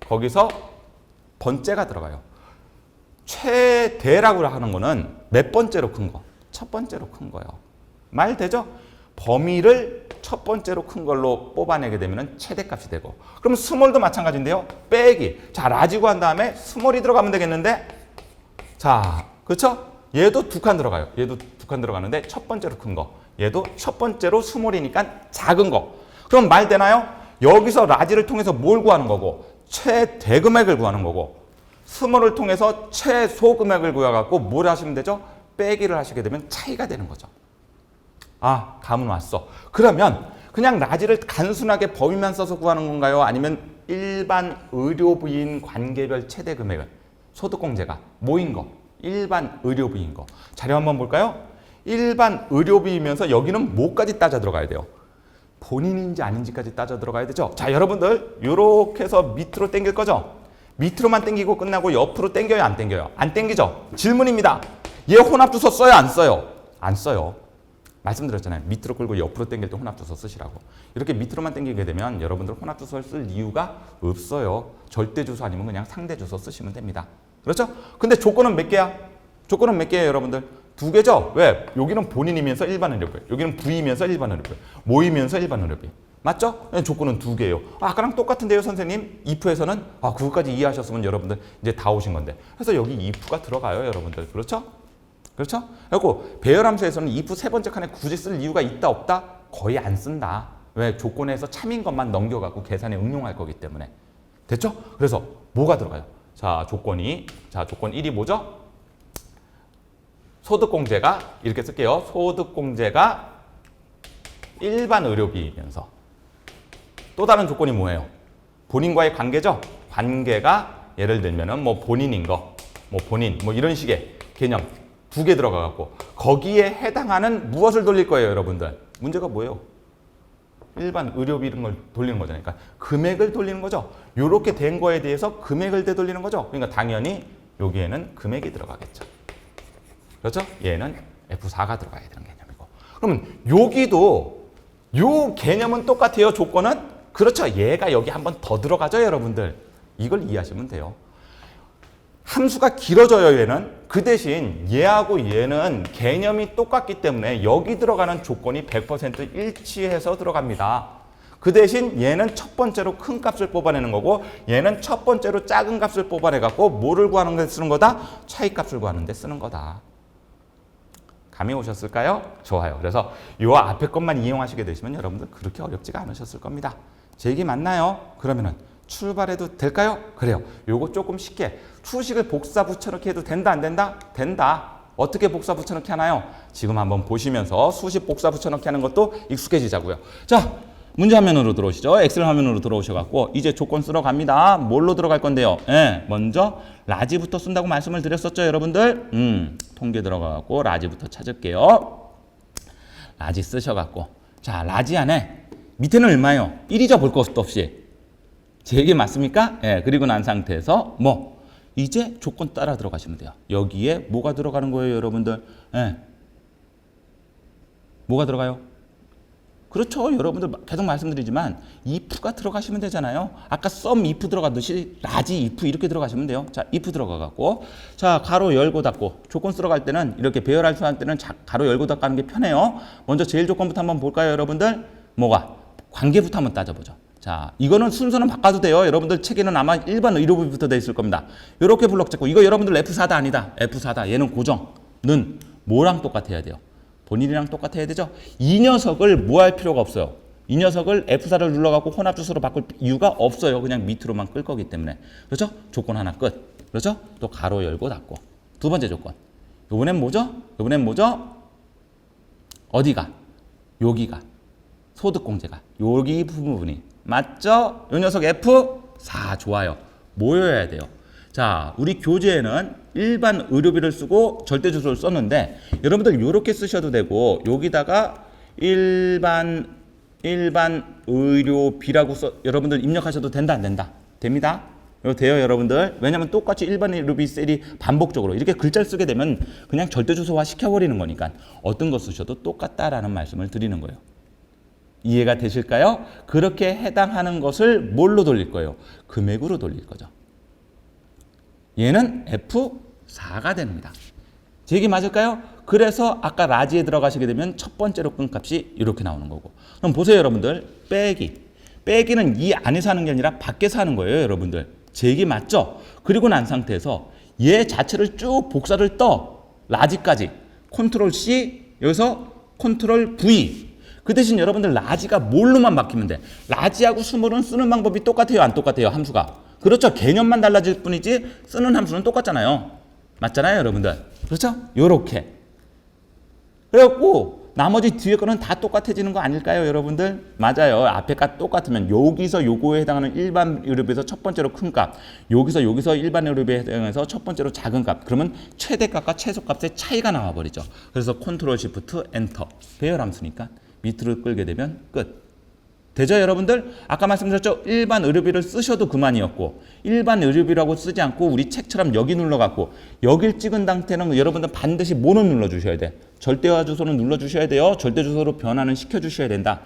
거기서 번째가 들어가요. 최대라고 하는 거는 몇 번째로 큰 거? 첫 번째로 큰 거예요. 말 되죠? 범위를 첫 번째로 큰 걸로 뽑아내게 되면 최대값이 되고 그럼 스몰도 마찬가지인데요. 빼기. 자, 라지 구한 다음에 스몰이 들어가면 되겠는데 자, 그렇죠? 얘도 두 칸 들어가요. 얘도 두 칸 들어가는데 첫 번째로 큰 거. 얘도 첫 번째로 스몰이니까 작은 거. 그럼 말 되나요? 여기서 라지를 통해서 뭘 구하는 거고 최대 금액을 구하는 거고 스몰을 통해서 최소 금액을 구해갖고 뭘 하시면 되죠? 빼기를 하시게 되면 차이가 되는 거죠. 아, 감은 왔어. 그러면 그냥 라지를 단순하게 범위만 써서 구하는 건가요? 아니면 일반 의료부인 관계별 최대 금액을 소득공제가 뭐인 거? 일반 의료부인 거. 자료 한번 볼까요? 일반 의료비이면서 여기는 뭐까지 따져 들어가야 돼요? 본인인지 아닌지까지 따져 들어가야 되죠. 자, 여러분들 이렇게 해서 밑으로 당길 거죠? 밑으로만 당기고 끝나고 옆으로 당겨요, 안 당겨요? 안 당기죠? 질문입니다. 얘 혼합주소 써요, 안 써요? 안 써요. 말씀드렸잖아요. 밑으로 끌고 옆으로 당길 때 혼합주소 쓰시라고. 이렇게 밑으로만 당기게 되면 여러분들 혼합주소를 쓸 이유가 없어요. 절대주소 아니면 그냥 상대주소 쓰시면 됩니다. 그렇죠? 근데 조건은 몇 개야? 조건은 몇 개예요, 여러분들? 두 개죠? 왜? 여기는 본인이면서 일반 의료비, 여기는 부이면서 일반 의료비, 모이면서 일반 의료비. 맞죠? 조건은 두 개예요. 아까랑 똑같은데요, 선생님? if에서는 그것까지 이해하셨으면 여러분들 이제 다 오신 건데. 그래서 여기 if가 들어가요, 여러분들. 그렇죠? 그렇죠? 그리고 배열함수에서는 if 세 번째 칸에 굳이 쓸 이유가 있다 없다? 거의 안 쓴다. 왜? 조건에서 참인 것만 넘겨갖고 계산에 응용할 거기 때문에. 됐죠? 그래서 뭐가 들어가요? 자, 조건 1이 뭐죠? 소득공제가 이렇게 쓸게요. 소득공제가 일반 의료비이면서 또 다른 조건이 뭐예요? 본인과의 관계죠? 관계가 예를 들면은 뭐 본인인 거, 뭐 본인, 뭐 이런 식의 개념 두 개 들어가 갖고 거기에 해당하는 무엇을 돌릴 거예요, 여러분들? 문제가 뭐예요? 일반 의료비 이런 걸 돌리는 거잖아요. 그러니까 금액을 돌리는 거죠. 요렇게 된 거에 대해서 금액을 되돌리는 거죠. 그러니까 당연히 여기에는 금액이 들어가겠죠. 그렇죠? 얘는 F4가 들어가야 되는 개념이고. 그러면 여기도 요 개념은 똑같아요. 조건은 그렇죠. 얘가 여기 한번 더 들어가죠, 여러분들. 이걸 이해하시면 돼요. 함수가 길어져요, 얘는. 그 대신 얘하고 얘는 개념이 똑같기 때문에 여기 들어가는 조건이 100% 일치해서 들어갑니다. 그 대신 얘는 첫 번째로 큰 값을 뽑아내는 거고 얘는 첫 번째로 작은 값을 뽑아내갖고 뭐를 구하는 데 쓰는 거다? 차이값을 구하는 데 쓰는 거다. 감이 오셨을까요? 좋아요. 그래서 요 앞에 것만 이용하시게 되시면 여러분들 그렇게 어렵지가 않으셨을 겁니다. 제 얘기 맞나요? 그러면은 출발해도 될까요? 그래요. 요거 조금 쉽게 수식을 복사 붙여넣기 해도 된다 안 된다? 된다. 어떻게 복사 붙여넣기 하나요? 지금 한번 보시면서 수식 복사 붙여넣기 하는 것도 익숙해지자고요. 자, 문제 화면으로 들어오시죠. 엑셀 화면으로 들어오셔갖고 이제 조건 쓰러 갑니다. 뭘로 들어갈 건데요? 먼저 라지부터 쓴다고 말씀을 드렸었죠, 여러분들? 통계 들어가갖고 라지부터 찾을게요. 라지 쓰셔갖고 자, 라지 안에 밑에는 얼마예요? 1이죠, 볼 것도 없이. 제 얘기 맞습니까? 그리고 난 상태에서 이제 조건 따라 들어가시면 돼요. 여기에 뭐가 들어가는 거예요, 여러분들? 뭐가 들어가요? 그렇죠. 여러분들 계속 말씀드리지만 if가 들어가시면 되잖아요. 아까 sum if 들어가듯이 라지 if 이렇게 들어가시면 돼요. 자, if 들어가갖고 자, 가로 열고 닫고 조건 쓰러 갈 때는 이렇게 배열할 수 할 때는 가로 열고 닫고 하는 게 편해요. 먼저 제일 조건부터 한번 볼까요, 여러분들? 뭐가? 관계부터 한번 따져보죠. 자, 이거는 순서는 바꿔도 돼요. 여러분들 책에는 아마 일반 의료비부터 돼 있을 겁니다. 이렇게 블럭 잡고 이거 여러분들 F4다 아니다. F4다. 얘는 고정는 뭐랑 똑같아야 돼요? 본인이랑 똑같아야 되죠. 이 녀석을 뭐 할 필요가 없어요. 이 녀석을 F4를 눌러갖고 혼합 주소로 바꿀 이유가 없어요. 그냥 밑으로만 끌 거기 때문에. 그렇죠? 조건 하나 끝. 그렇죠? 또 가로 열고 닫고. 두 번째 조건. 이번엔 뭐죠? 어디가? 여기가. 소득공제가. 여기 부분이. 맞죠? 이 녀석 F4 좋아요. 모여야 돼요. 자, 우리 교재에는 일반 의료비를 쓰고 절대주소를 썼는데 여러분들 이렇게 쓰셔도 되고 여기다가 일반 의료비라고 여러분들 입력하셔도 된다 안 된다? 됩니다. 이거 돼요, 여러분들. 왜냐면 똑같이 일반 의료비 셀이 반복적으로 이렇게 글자를 쓰게 되면 그냥 절대주소화 시켜버리는 거니까 어떤 거 쓰셔도 똑같다라는 말씀을 드리는 거예요. 이해가 되실까요? 그렇게 해당하는 것을 뭘로 돌릴 거예요? 금액으로 돌릴 거죠. 얘는 F4가 됩니다. 제 얘기 맞을까요? 그래서 아까 라지에 들어가시게 되면 첫 번째로 끈 값이 이렇게 나오는 거고. 그럼 보세요, 여러분들. 빼기는 이 안에서 하는 게 아니라 밖에서 하는 거예요, 여러분들. 제 얘기 맞죠? 그리고 난 상태에서 얘 자체를 쭉 복사를 떠. 라지까지. 컨트롤 C, 여기서 컨트롤 V. 그 대신 여러분들 라지가 뭘로만 바뀌면 돼? 라지하고 스몰은 쓰는 방법이 똑같아요, 안 똑같아요, 함수가? 그렇죠. 개념만 달라질 뿐이지 쓰는 함수는 똑같잖아요. 맞잖아요, 여러분들. 그렇죠? 요렇게. 그래갖고 나머지 뒤에 거는 다 똑같아지는 거 아닐까요, 여러분들? 맞아요. 앞에가 똑같으면 여기서 요거에 해당하는 일반 의료비에서 첫 번째로 큰 값, 여기서 일반 의료비에 해당해서 첫 번째로 작은 값. 그러면 최대값과 최소값의 차이가 나와버리죠. 그래서 컨트롤 시프트 엔터. 배열 함수니까 밑으로 끌게 되면 끝. 되죠, 여러분들? 아까 말씀드렸죠? 일반 의료비를 쓰셔도 그만이었고 일반 의료비라고 쓰지 않고 우리 책처럼 여기 눌러갖고 여길 찍은 상태는 여러분들 반드시 뭐는 눌러주셔야 돼? 절대화 주소는 눌러주셔야 돼요. 절대 주소로 변환은 시켜주셔야 된다.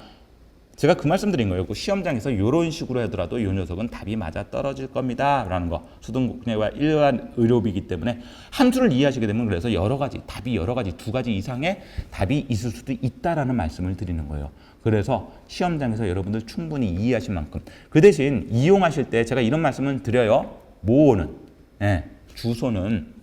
제가 그 말씀 드린 거예요. 시험장에서 이런 식으로 하더라도 이 녀석은 답이 맞아 떨어질 겁니다. 라는 거. 수동국내와 일반 의료비이기 때문에 함수를 이해하시게 되면 그래서 답이 여러 가지, 두 가지 이상의 답이 있을 수도 있다라는 말씀을 드리는 거예요. 그래서 시험장에서 여러분들 충분히 이해하신 만큼 그 대신 이용하실 때 제가 이런 말씀을 드려요. 주소는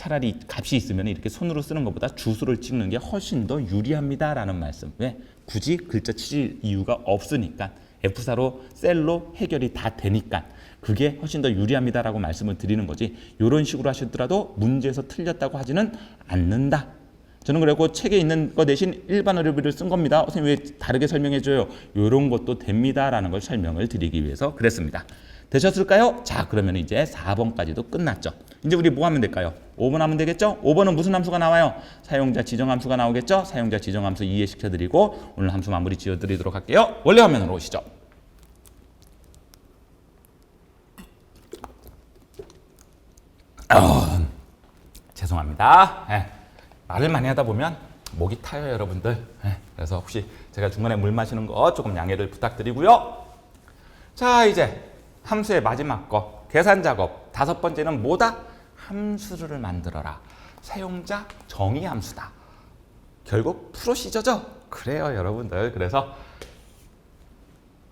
차라리 값이 있으면 이렇게 손으로 쓰는 것보다 주수를 찍는 게 훨씬 더 유리합니다라는 말씀. 왜? 굳이 글자 치실 이유가 없으니까. F4로 셀로 해결이 다 되니까 그게 훨씬 더 유리합니다라고 말씀을 드리는 거지. 이런 식으로 하시더라도 문제에서 틀렸다고 하지는 않는다. 저는 그래고 책에 있는 거 대신 일반 의료비를 쓴 겁니다. 선생님 왜 다르게 설명해 줘요? 이런 것도 됩니다라는 걸 설명을 드리기 위해서 그랬습니다. 되셨을까요? 자, 그러면 이제 4번까지도 끝났죠. 이제 우리 뭐 하면 될까요? 5번 하면 되겠죠? 5번은 무슨 함수가 나와요? 사용자 지정 함수가 나오겠죠? 사용자 지정 함수 이해시켜 드리고 오늘 함수 마무리 지어 드리도록 할게요. 원래 화면으로 오시죠. 죄송합니다. 말을 많이 하다 보면 목이 타요, 여러분들. 그래서 혹시 제가 중간에 물 마시는 거 조금 양해를 부탁드리고요. 자, 이제 함수의 마지막 거 계산 작업. 5번째는 뭐다? 함수를 만들어라. 사용자 정의 함수다. 결국 프로시저죠? 그래요, 여러분들. 그래서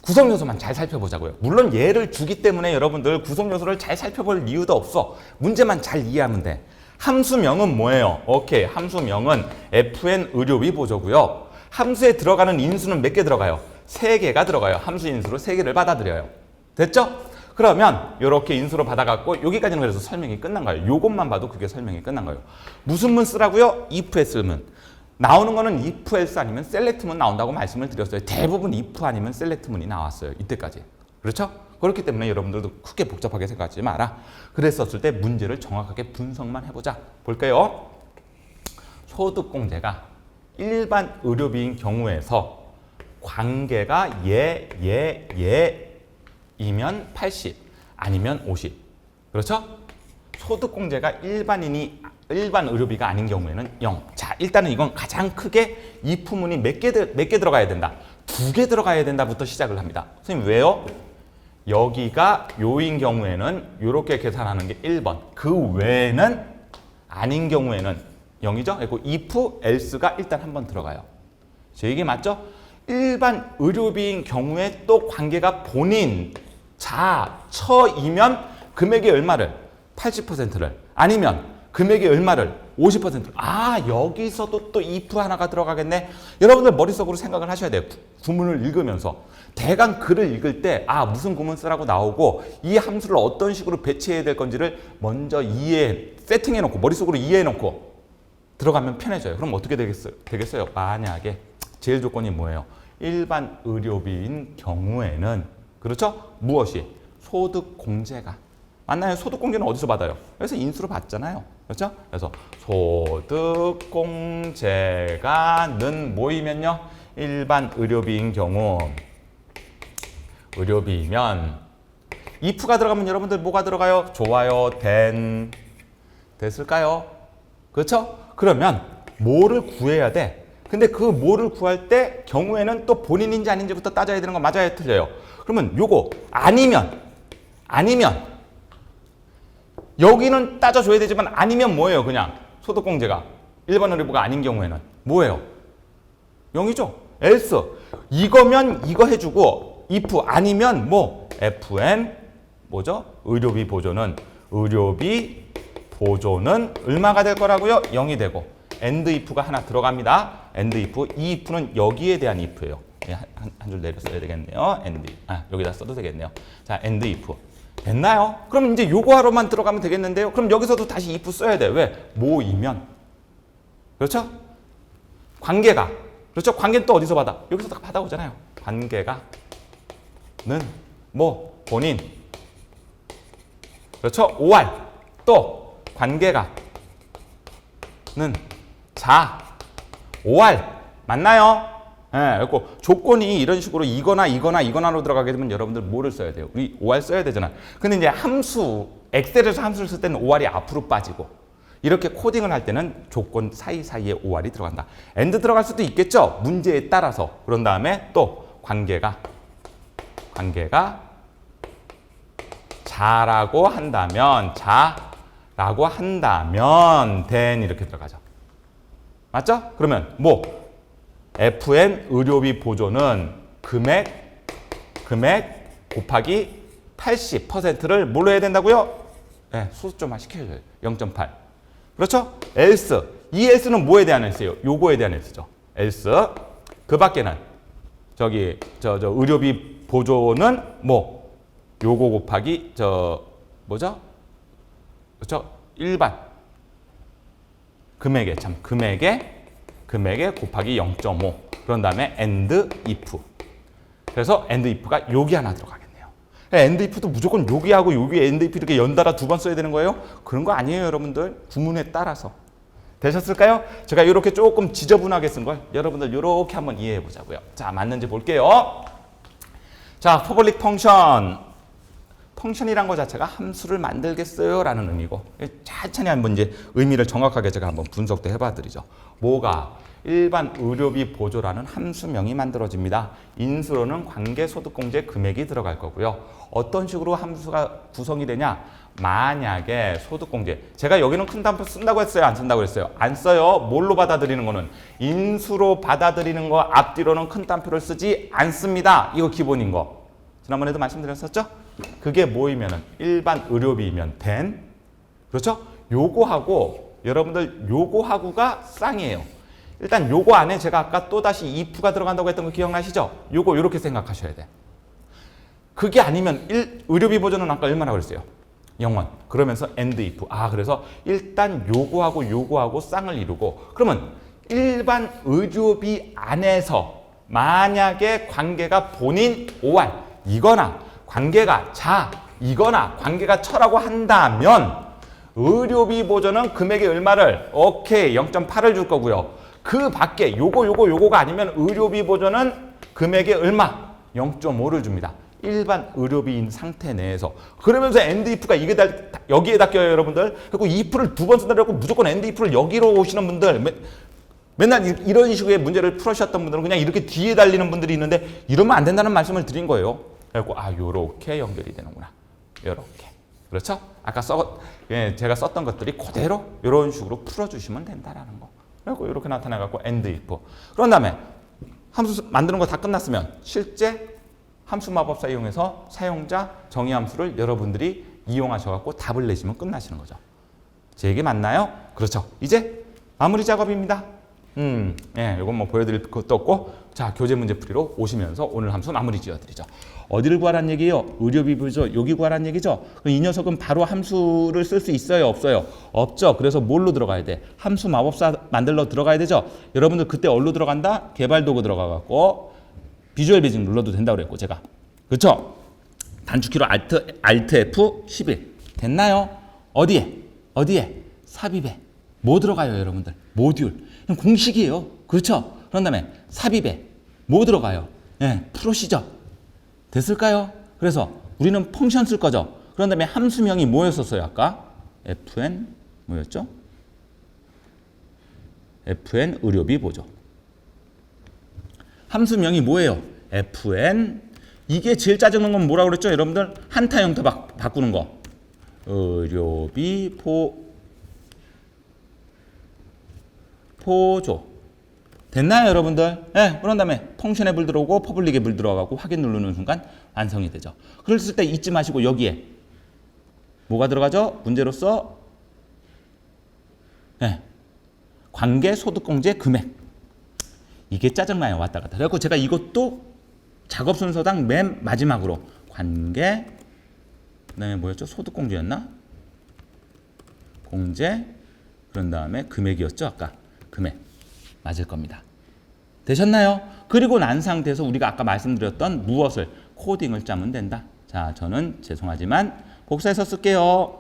구성 요소만 잘 살펴보자고요. 물론 얘를 주기 때문에 여러분들 구성 요소를 잘 살펴볼 이유도 없어. 문제만 잘 이해하면 돼. 함수명은 뭐예요? 오케이, 함수명은 fn 의료비 보조고요. 함수에 들어가는 인수는 몇 개 들어가요? 3개가 들어가요. 함수 인수로 3개를 받아들여요. 됐죠? 그러면 이렇게 인수로 받아갖고 여기까지는 그래서 설명이 끝난 거예요. 요것만 봐도 그게 설명이 끝난 거예요. 무슨 문 쓰라고요? if else 문. 나오는 거는 if else 아니면 select 문 나온다고 말씀을 드렸어요. 대부분 if 아니면 select 문이 나왔어요. 이때까지. 그렇죠? 그렇기 때문에 여러분들도 크게 복잡하게 생각하지 마라. 그랬었을 때 문제를 정확하게 분석만 해보자. 볼까요? 소득공제가 일반 의료비인 경우에서 관계가 얘이면 80 아니면 50. 그렇죠? 소득공제가 일반 의료비가 아닌 경우에는 0. 자, 일단은 이건 가장 크게 if문이 몇 개 들어가야 된다? 2개 들어가야 된다부터 시작을 합니다. 선생님 왜요? 여기가 요인 경우에는 이렇게 계산하는 게 1번. 그 외에는 아닌 경우에는 0이죠? 그리고 if, else가 일단 한번 들어가요. 제 얘기 맞죠? 일반 의료비인 경우에 또 관계가 본인, 자, 처이면 금액이 얼마를? 80%를. 아니면 금액이 얼마를? 50%를. 아, 여기서도 또 if 하나가 들어가겠네. 여러분들 머릿속으로 생각을 하셔야 돼요. 구문을 읽으면서. 대강 글을 읽을 때 무슨 구문 쓰라고 나오고 이 함수를 어떤 식으로 배치해야 될 건지를 먼저 세팅해놓고 머릿속으로 이해해놓고 들어가면 편해져요. 그럼 어떻게 되겠어요? 만약에 제일 조건이 뭐예요? 일반 의료비인 경우에는 그렇죠? 무엇이? 소득공제가 맞나요? 소득공제는 어디서 받아요? 그래서 인수로 받잖아요. 그렇죠? 그래서 소득공제가는 뭐이면요? 일반 의료비인 경우 의료비면 if가 들어가면 여러분들 뭐가 들어가요? 좋아요, 됐을까요? 그렇죠? 그러면 뭐를 구해야 돼? 근데 그 뭐를 구할 때 경우에는 또 본인인지 아닌지부터 따져야 되는 거 맞아요, 틀려요? 그러면 요거 아니면 여기는 따져줘야 되지만 아니면 뭐예요? 그냥 소득공제가 일반 의료비가 아닌 경우에는 뭐예요? 0이죠? else 이거면 이거 해주고 if 아니면 뭐 fn 뭐죠? 의료비 보조는 얼마가 될 거라고요? 0이 되고 and if가 하나 들어갑니다. and if 이 if는 여기에 대한 if예요. 한 줄 내려 써야 되겠네요. 여기다 써도 되겠네요. 자, and if 됐나요? 그럼 이제 요거 하러만 들어가면 되겠는데요. 그럼 여기서도 다시 if 써야 돼요. 왜? 뭐이면 그렇죠? 관계가 그렇죠? 관계는 또 어디서 받아? 여기서 다 받아오잖아요. 관계가 는 뭐 본인 그렇죠? 5할 또 관계가 는 자 5할 맞나요? 그리고 조건이 이런 식으로 이거나로 들어가게 되면 여러분들 뭐를 써야 돼요? 우리 5할 써야 되잖아. 근데 이제 엑셀에서 함수를 쓸 때는 5할이 앞으로 빠지고 이렇게 코딩을 할 때는 조건 사이사이에 5할이 들어간다. and 들어갈 수도 있겠죠? 문제에 따라서. 그런 다음에 또 관계가 자라고 한다면 then 이렇게 들어가죠. 맞죠? 그러면 뭐 fn 의료비 보조는 금액 곱하기 80%를 뭘로 해야 된다고요? 수수점화 시켜줘요. 0.8. 그렇죠? else. 이 else는 뭐에 대한 else예요? 요거에 대한 else죠. else. 그 밖에는 저기 저 의료비 보조는 뭐 요거 곱하기 뭐죠? 그렇죠? 일반 금액에 곱하기 0.5. 그런 다음에 and if. 그래서 and if가 여기 하나 들어가겠네요. and if도 무조건 여기하고 여기 and if 이렇게 연달아 두 번 써야 되는 거예요? 그런 거 아니에요, 여러분들. 구문에 따라서. 되셨을까요? 제가 이렇게 조금 지저분하게 쓴 걸 여러분들 이렇게 한번 이해해 보자고요. 자, 맞는지 볼게요. 자, 퍼블릭 펑션. 펑션이란 것 자체가 함수를 만들겠어요 라는 의미고, 천천히 한번 이제 의미를 정확하게 제가 한번 분석도 해봐 드리죠. 뭐가? 일반 의료비 보조라는 함수명이 만들어집니다. 인수로는 관계소득공제 금액이 들어갈 거고요. 어떤 식으로 함수가 구성이 되냐? 만약에 소득공제, 제가 여기는 큰 단표 쓴다고 했어요? 안 쓴다고 했어요? 안 써요. 뭘로 받아들이는 거는? 인수로 받아들이는 거 앞뒤로는 큰 단표를 쓰지 않습니다. 이거 기본인 거. 지난번에도 말씀드렸었죠? 그게 뭐이면은 일반 의료비면 된, 그렇죠? 요거하고 여러분들 요거하고가 쌍이에요. 일단 요거 안에 제가 아까 또다시 if가 들어간다고 했던 거 기억나시죠? 요거 요렇게 생각하셔야 돼. 그게 아니면 의료비 보조는 아까 얼마나 그랬어요? 0원. 그러면서 and if. 그래서 일단 요거하고 쌍을 이루고, 그러면 일반 의료비 안에서 만약에 관계가 본인 OR 이거나 관계가 자 이거나 관계가 처라고 한다면 의료비 보조는 금액이 얼마를? 오케이, 0.8을 줄 거고요. 그 밖에 요거가 아니면 의료비 보조는 금액이 얼마? 0.5를 줍니다. 일반 의료비인 상태 내에서. 그러면서 and if가 이게 여기에다 껴요, 여러분들. 그리고 if를 두 번 쓴다고 무조건 and if를 여기로 오시는 분들, 맨날 이런 식의 문제를 풀으셨던 분들은 그냥 이렇게 뒤에 달리는 분들이 있는데, 이러면 안 된다는 말씀을 드린 거예요. 그래갖고 요렇게 연결이 되는구나. 요렇게. 그렇죠? 아까 제가 썼던 것들이 그대로 이런 식으로 풀어주시면 된다라는 거. 그리고 이렇게 나타나갖고 and if. 그런 다음에 함수 만드는 거 다 끝났으면 실제 함수 마법사 이용해서 사용자 정의 함수를 여러분들이 이용하셔갖고 답을 내시면 끝나시는 거죠. 제 얘기 맞나요? 그렇죠. 이제 마무리 작업입니다. 이건 뭐 보여드릴 것도 없고, 자, 교재 문제 풀이로 오시면서 오늘 함수 마무리 지어드리죠. 어디를 구하란 얘기예요? 의료비 보조 여기 구하란 얘기죠. 그럼 이 녀석은 바로 함수를 쓸 수 있어요? 없어요? 없죠. 그래서 뭘로 들어가야 돼? 함수 마법사 만들러 들어가야 되죠. 여러분들 그때 어디로 들어간다? 개발 도구 들어가갖고 비주얼 베이직 눌러도 된다고 그랬고, 제가. 그렇죠? 단축키로 Alt F 11. 됐나요? 어디에? 삽입에. 뭐 들어가요, 여러분들? 모듈. 공식이에요. 그렇죠? 그런 다음에 삽입에 뭐 들어가요? 프로시저. 됐을까요? 그래서 우리는 펑션 쓸 거죠. 그런 다음에 함수명이 뭐였었어요, 아까? fn 뭐였죠? fn 의료비 보조. 함수명이 뭐예요? fn. 이게 제일 짜증난 건 뭐라고 그랬죠? 여러분들 한타 형태 바꾸는 거. 의료비 보조. 됐나요, 여러분들? 그런 다음에 펑션에 불 들어오고 퍼블릭에 불 들어가고 확인 누르는 순간 완성이 되죠. 그랬을 때 잊지 마시고 여기에 뭐가 들어가죠? 문제로서 관계 소득공제 금액. 이게 짜증나요, 왔다 갔다. 그래서 제가 이것도 작업 순서당 맨 마지막으로 관계, 그다음에 뭐였죠? 소득공제였나? 공제, 그런 다음에 금액이었죠, 아까. 금액 맞을 겁니다. 되셨나요? 그리고 난 상태에서 우리가 아까 말씀드렸던 무엇을 코딩을 짜면 된다. 자, 저는 죄송하지만 복사해서 쓸게요.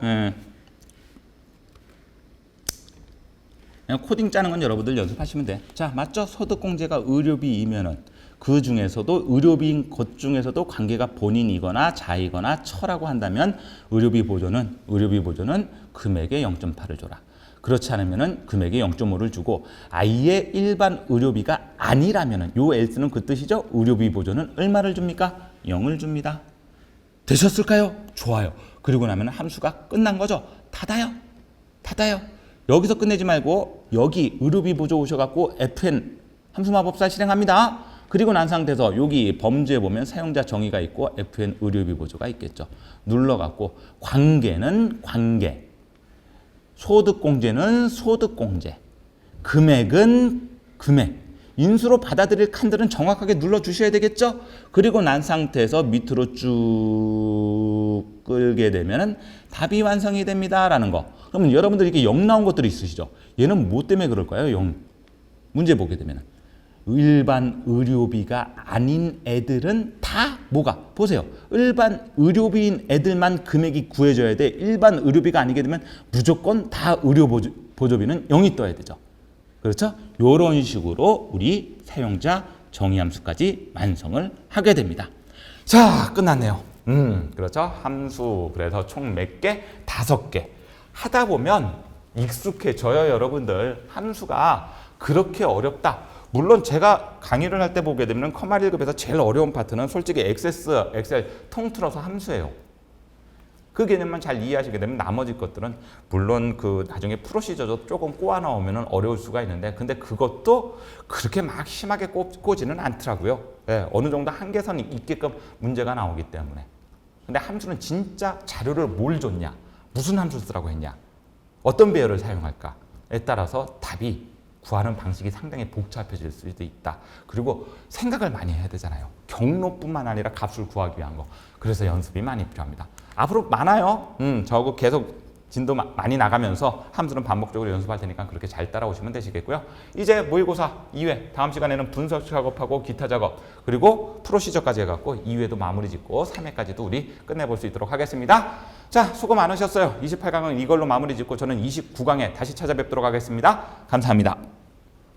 코딩 짜는 건 여러분들 연습하시면 돼. 자, 맞죠? 소득공제가 의료비이면은 그 중에서도 의료비인 것 중에서도 관계가 본인이거나 자이거나 처라고 한다면 의료비 보조는 금액의 0.8을 줘라. 그렇지 않으면은 금액의 0.5를 주고, 아예 일반 의료비가 아니라면은 요 else는 그 뜻이죠. 의료비 보조는 얼마를 줍니까? 0을 줍니다. 되셨을까요? 좋아요. 그리고 나면 함수가 끝난 거죠. 닫아요. 여기서 끝내지 말고 여기 의료비 보조 오셔갖고 fn 함수 마법사 실행합니다. 그리고 난 상태에서 여기 범주에 보면 사용자 정의가 있고 fn 의료비 보조가 있겠죠. 눌러갖고 관계는 관계. 소득공제는 소득공제, 금액은 금액. 인수로 받아들일 칸들은 정확하게 눌러주셔야 되겠죠? 그리고 난 상태에서 밑으로 쭉 끌게 되면 답이 완성이 됩니다. 라는 거. 그러면 여러분들 이렇게 0 나온 것들이 있으시죠? 얘는 뭐 때문에 그럴까요? 0. 문제 보게 되면. 일반 의료비가 아닌 애들은 다 뭐가? 보세요. 일반 의료비인 애들만 금액이 구해져야 돼. 일반 의료비가 아니게 되면 무조건 다 의료보조비는 0이 떠야 되죠. 그렇죠? 이런 식으로 우리 사용자 정의함수까지 완성을 하게 됩니다. 자, 끝났네요. 그렇죠? 함수 그래서 총 몇 개? 5개. 하다 보면 익숙해져요, 여러분들. 함수가 그렇게 어렵다. 물론 제가 강의를 할 때 보게 되면 커마 1급에서 제일 어려운 파트는 솔직히 엑셀 통틀어서 함수예요. 그 개념만 잘 이해하시게 되면 나머지 것들은 물론 그 나중에 프로시저도 조금 꼬아 나오면 어려울 수가 있는데 근데 그것도 그렇게 막 심하게 꼬지는 않더라고요. 네, 어느 정도 한계선이 있게끔 문제가 나오기 때문에. 근데 함수는 진짜 자료를 뭘 줬냐, 무슨 함수 쓰라고 했냐, 어떤 배열을 사용할까에 따라서 답이 구하는 방식이 상당히 복잡해질 수도 있다. 그리고 생각을 많이 해야 되잖아요. 경로뿐만 아니라 값을 구하기 위한 거. 그래서 연습이 많이 필요합니다. 앞으로 많아요. 저거 계속 진도 많이 나가면서 함수는 반복적으로 연습할 테니까 그렇게 잘 따라오시면 되시겠고요. 이제 모의고사 2회, 다음 시간에는 분석 작업하고 기타 작업, 그리고 프로시저까지 해갖고 2회도 마무리 짓고 3회까지도 우리 끝내볼 수 있도록 하겠습니다. 자, 수고 많으셨어요. 28강은 이걸로 마무리 짓고 저는 29강에 다시 찾아뵙도록 하겠습니다. 감사합니다.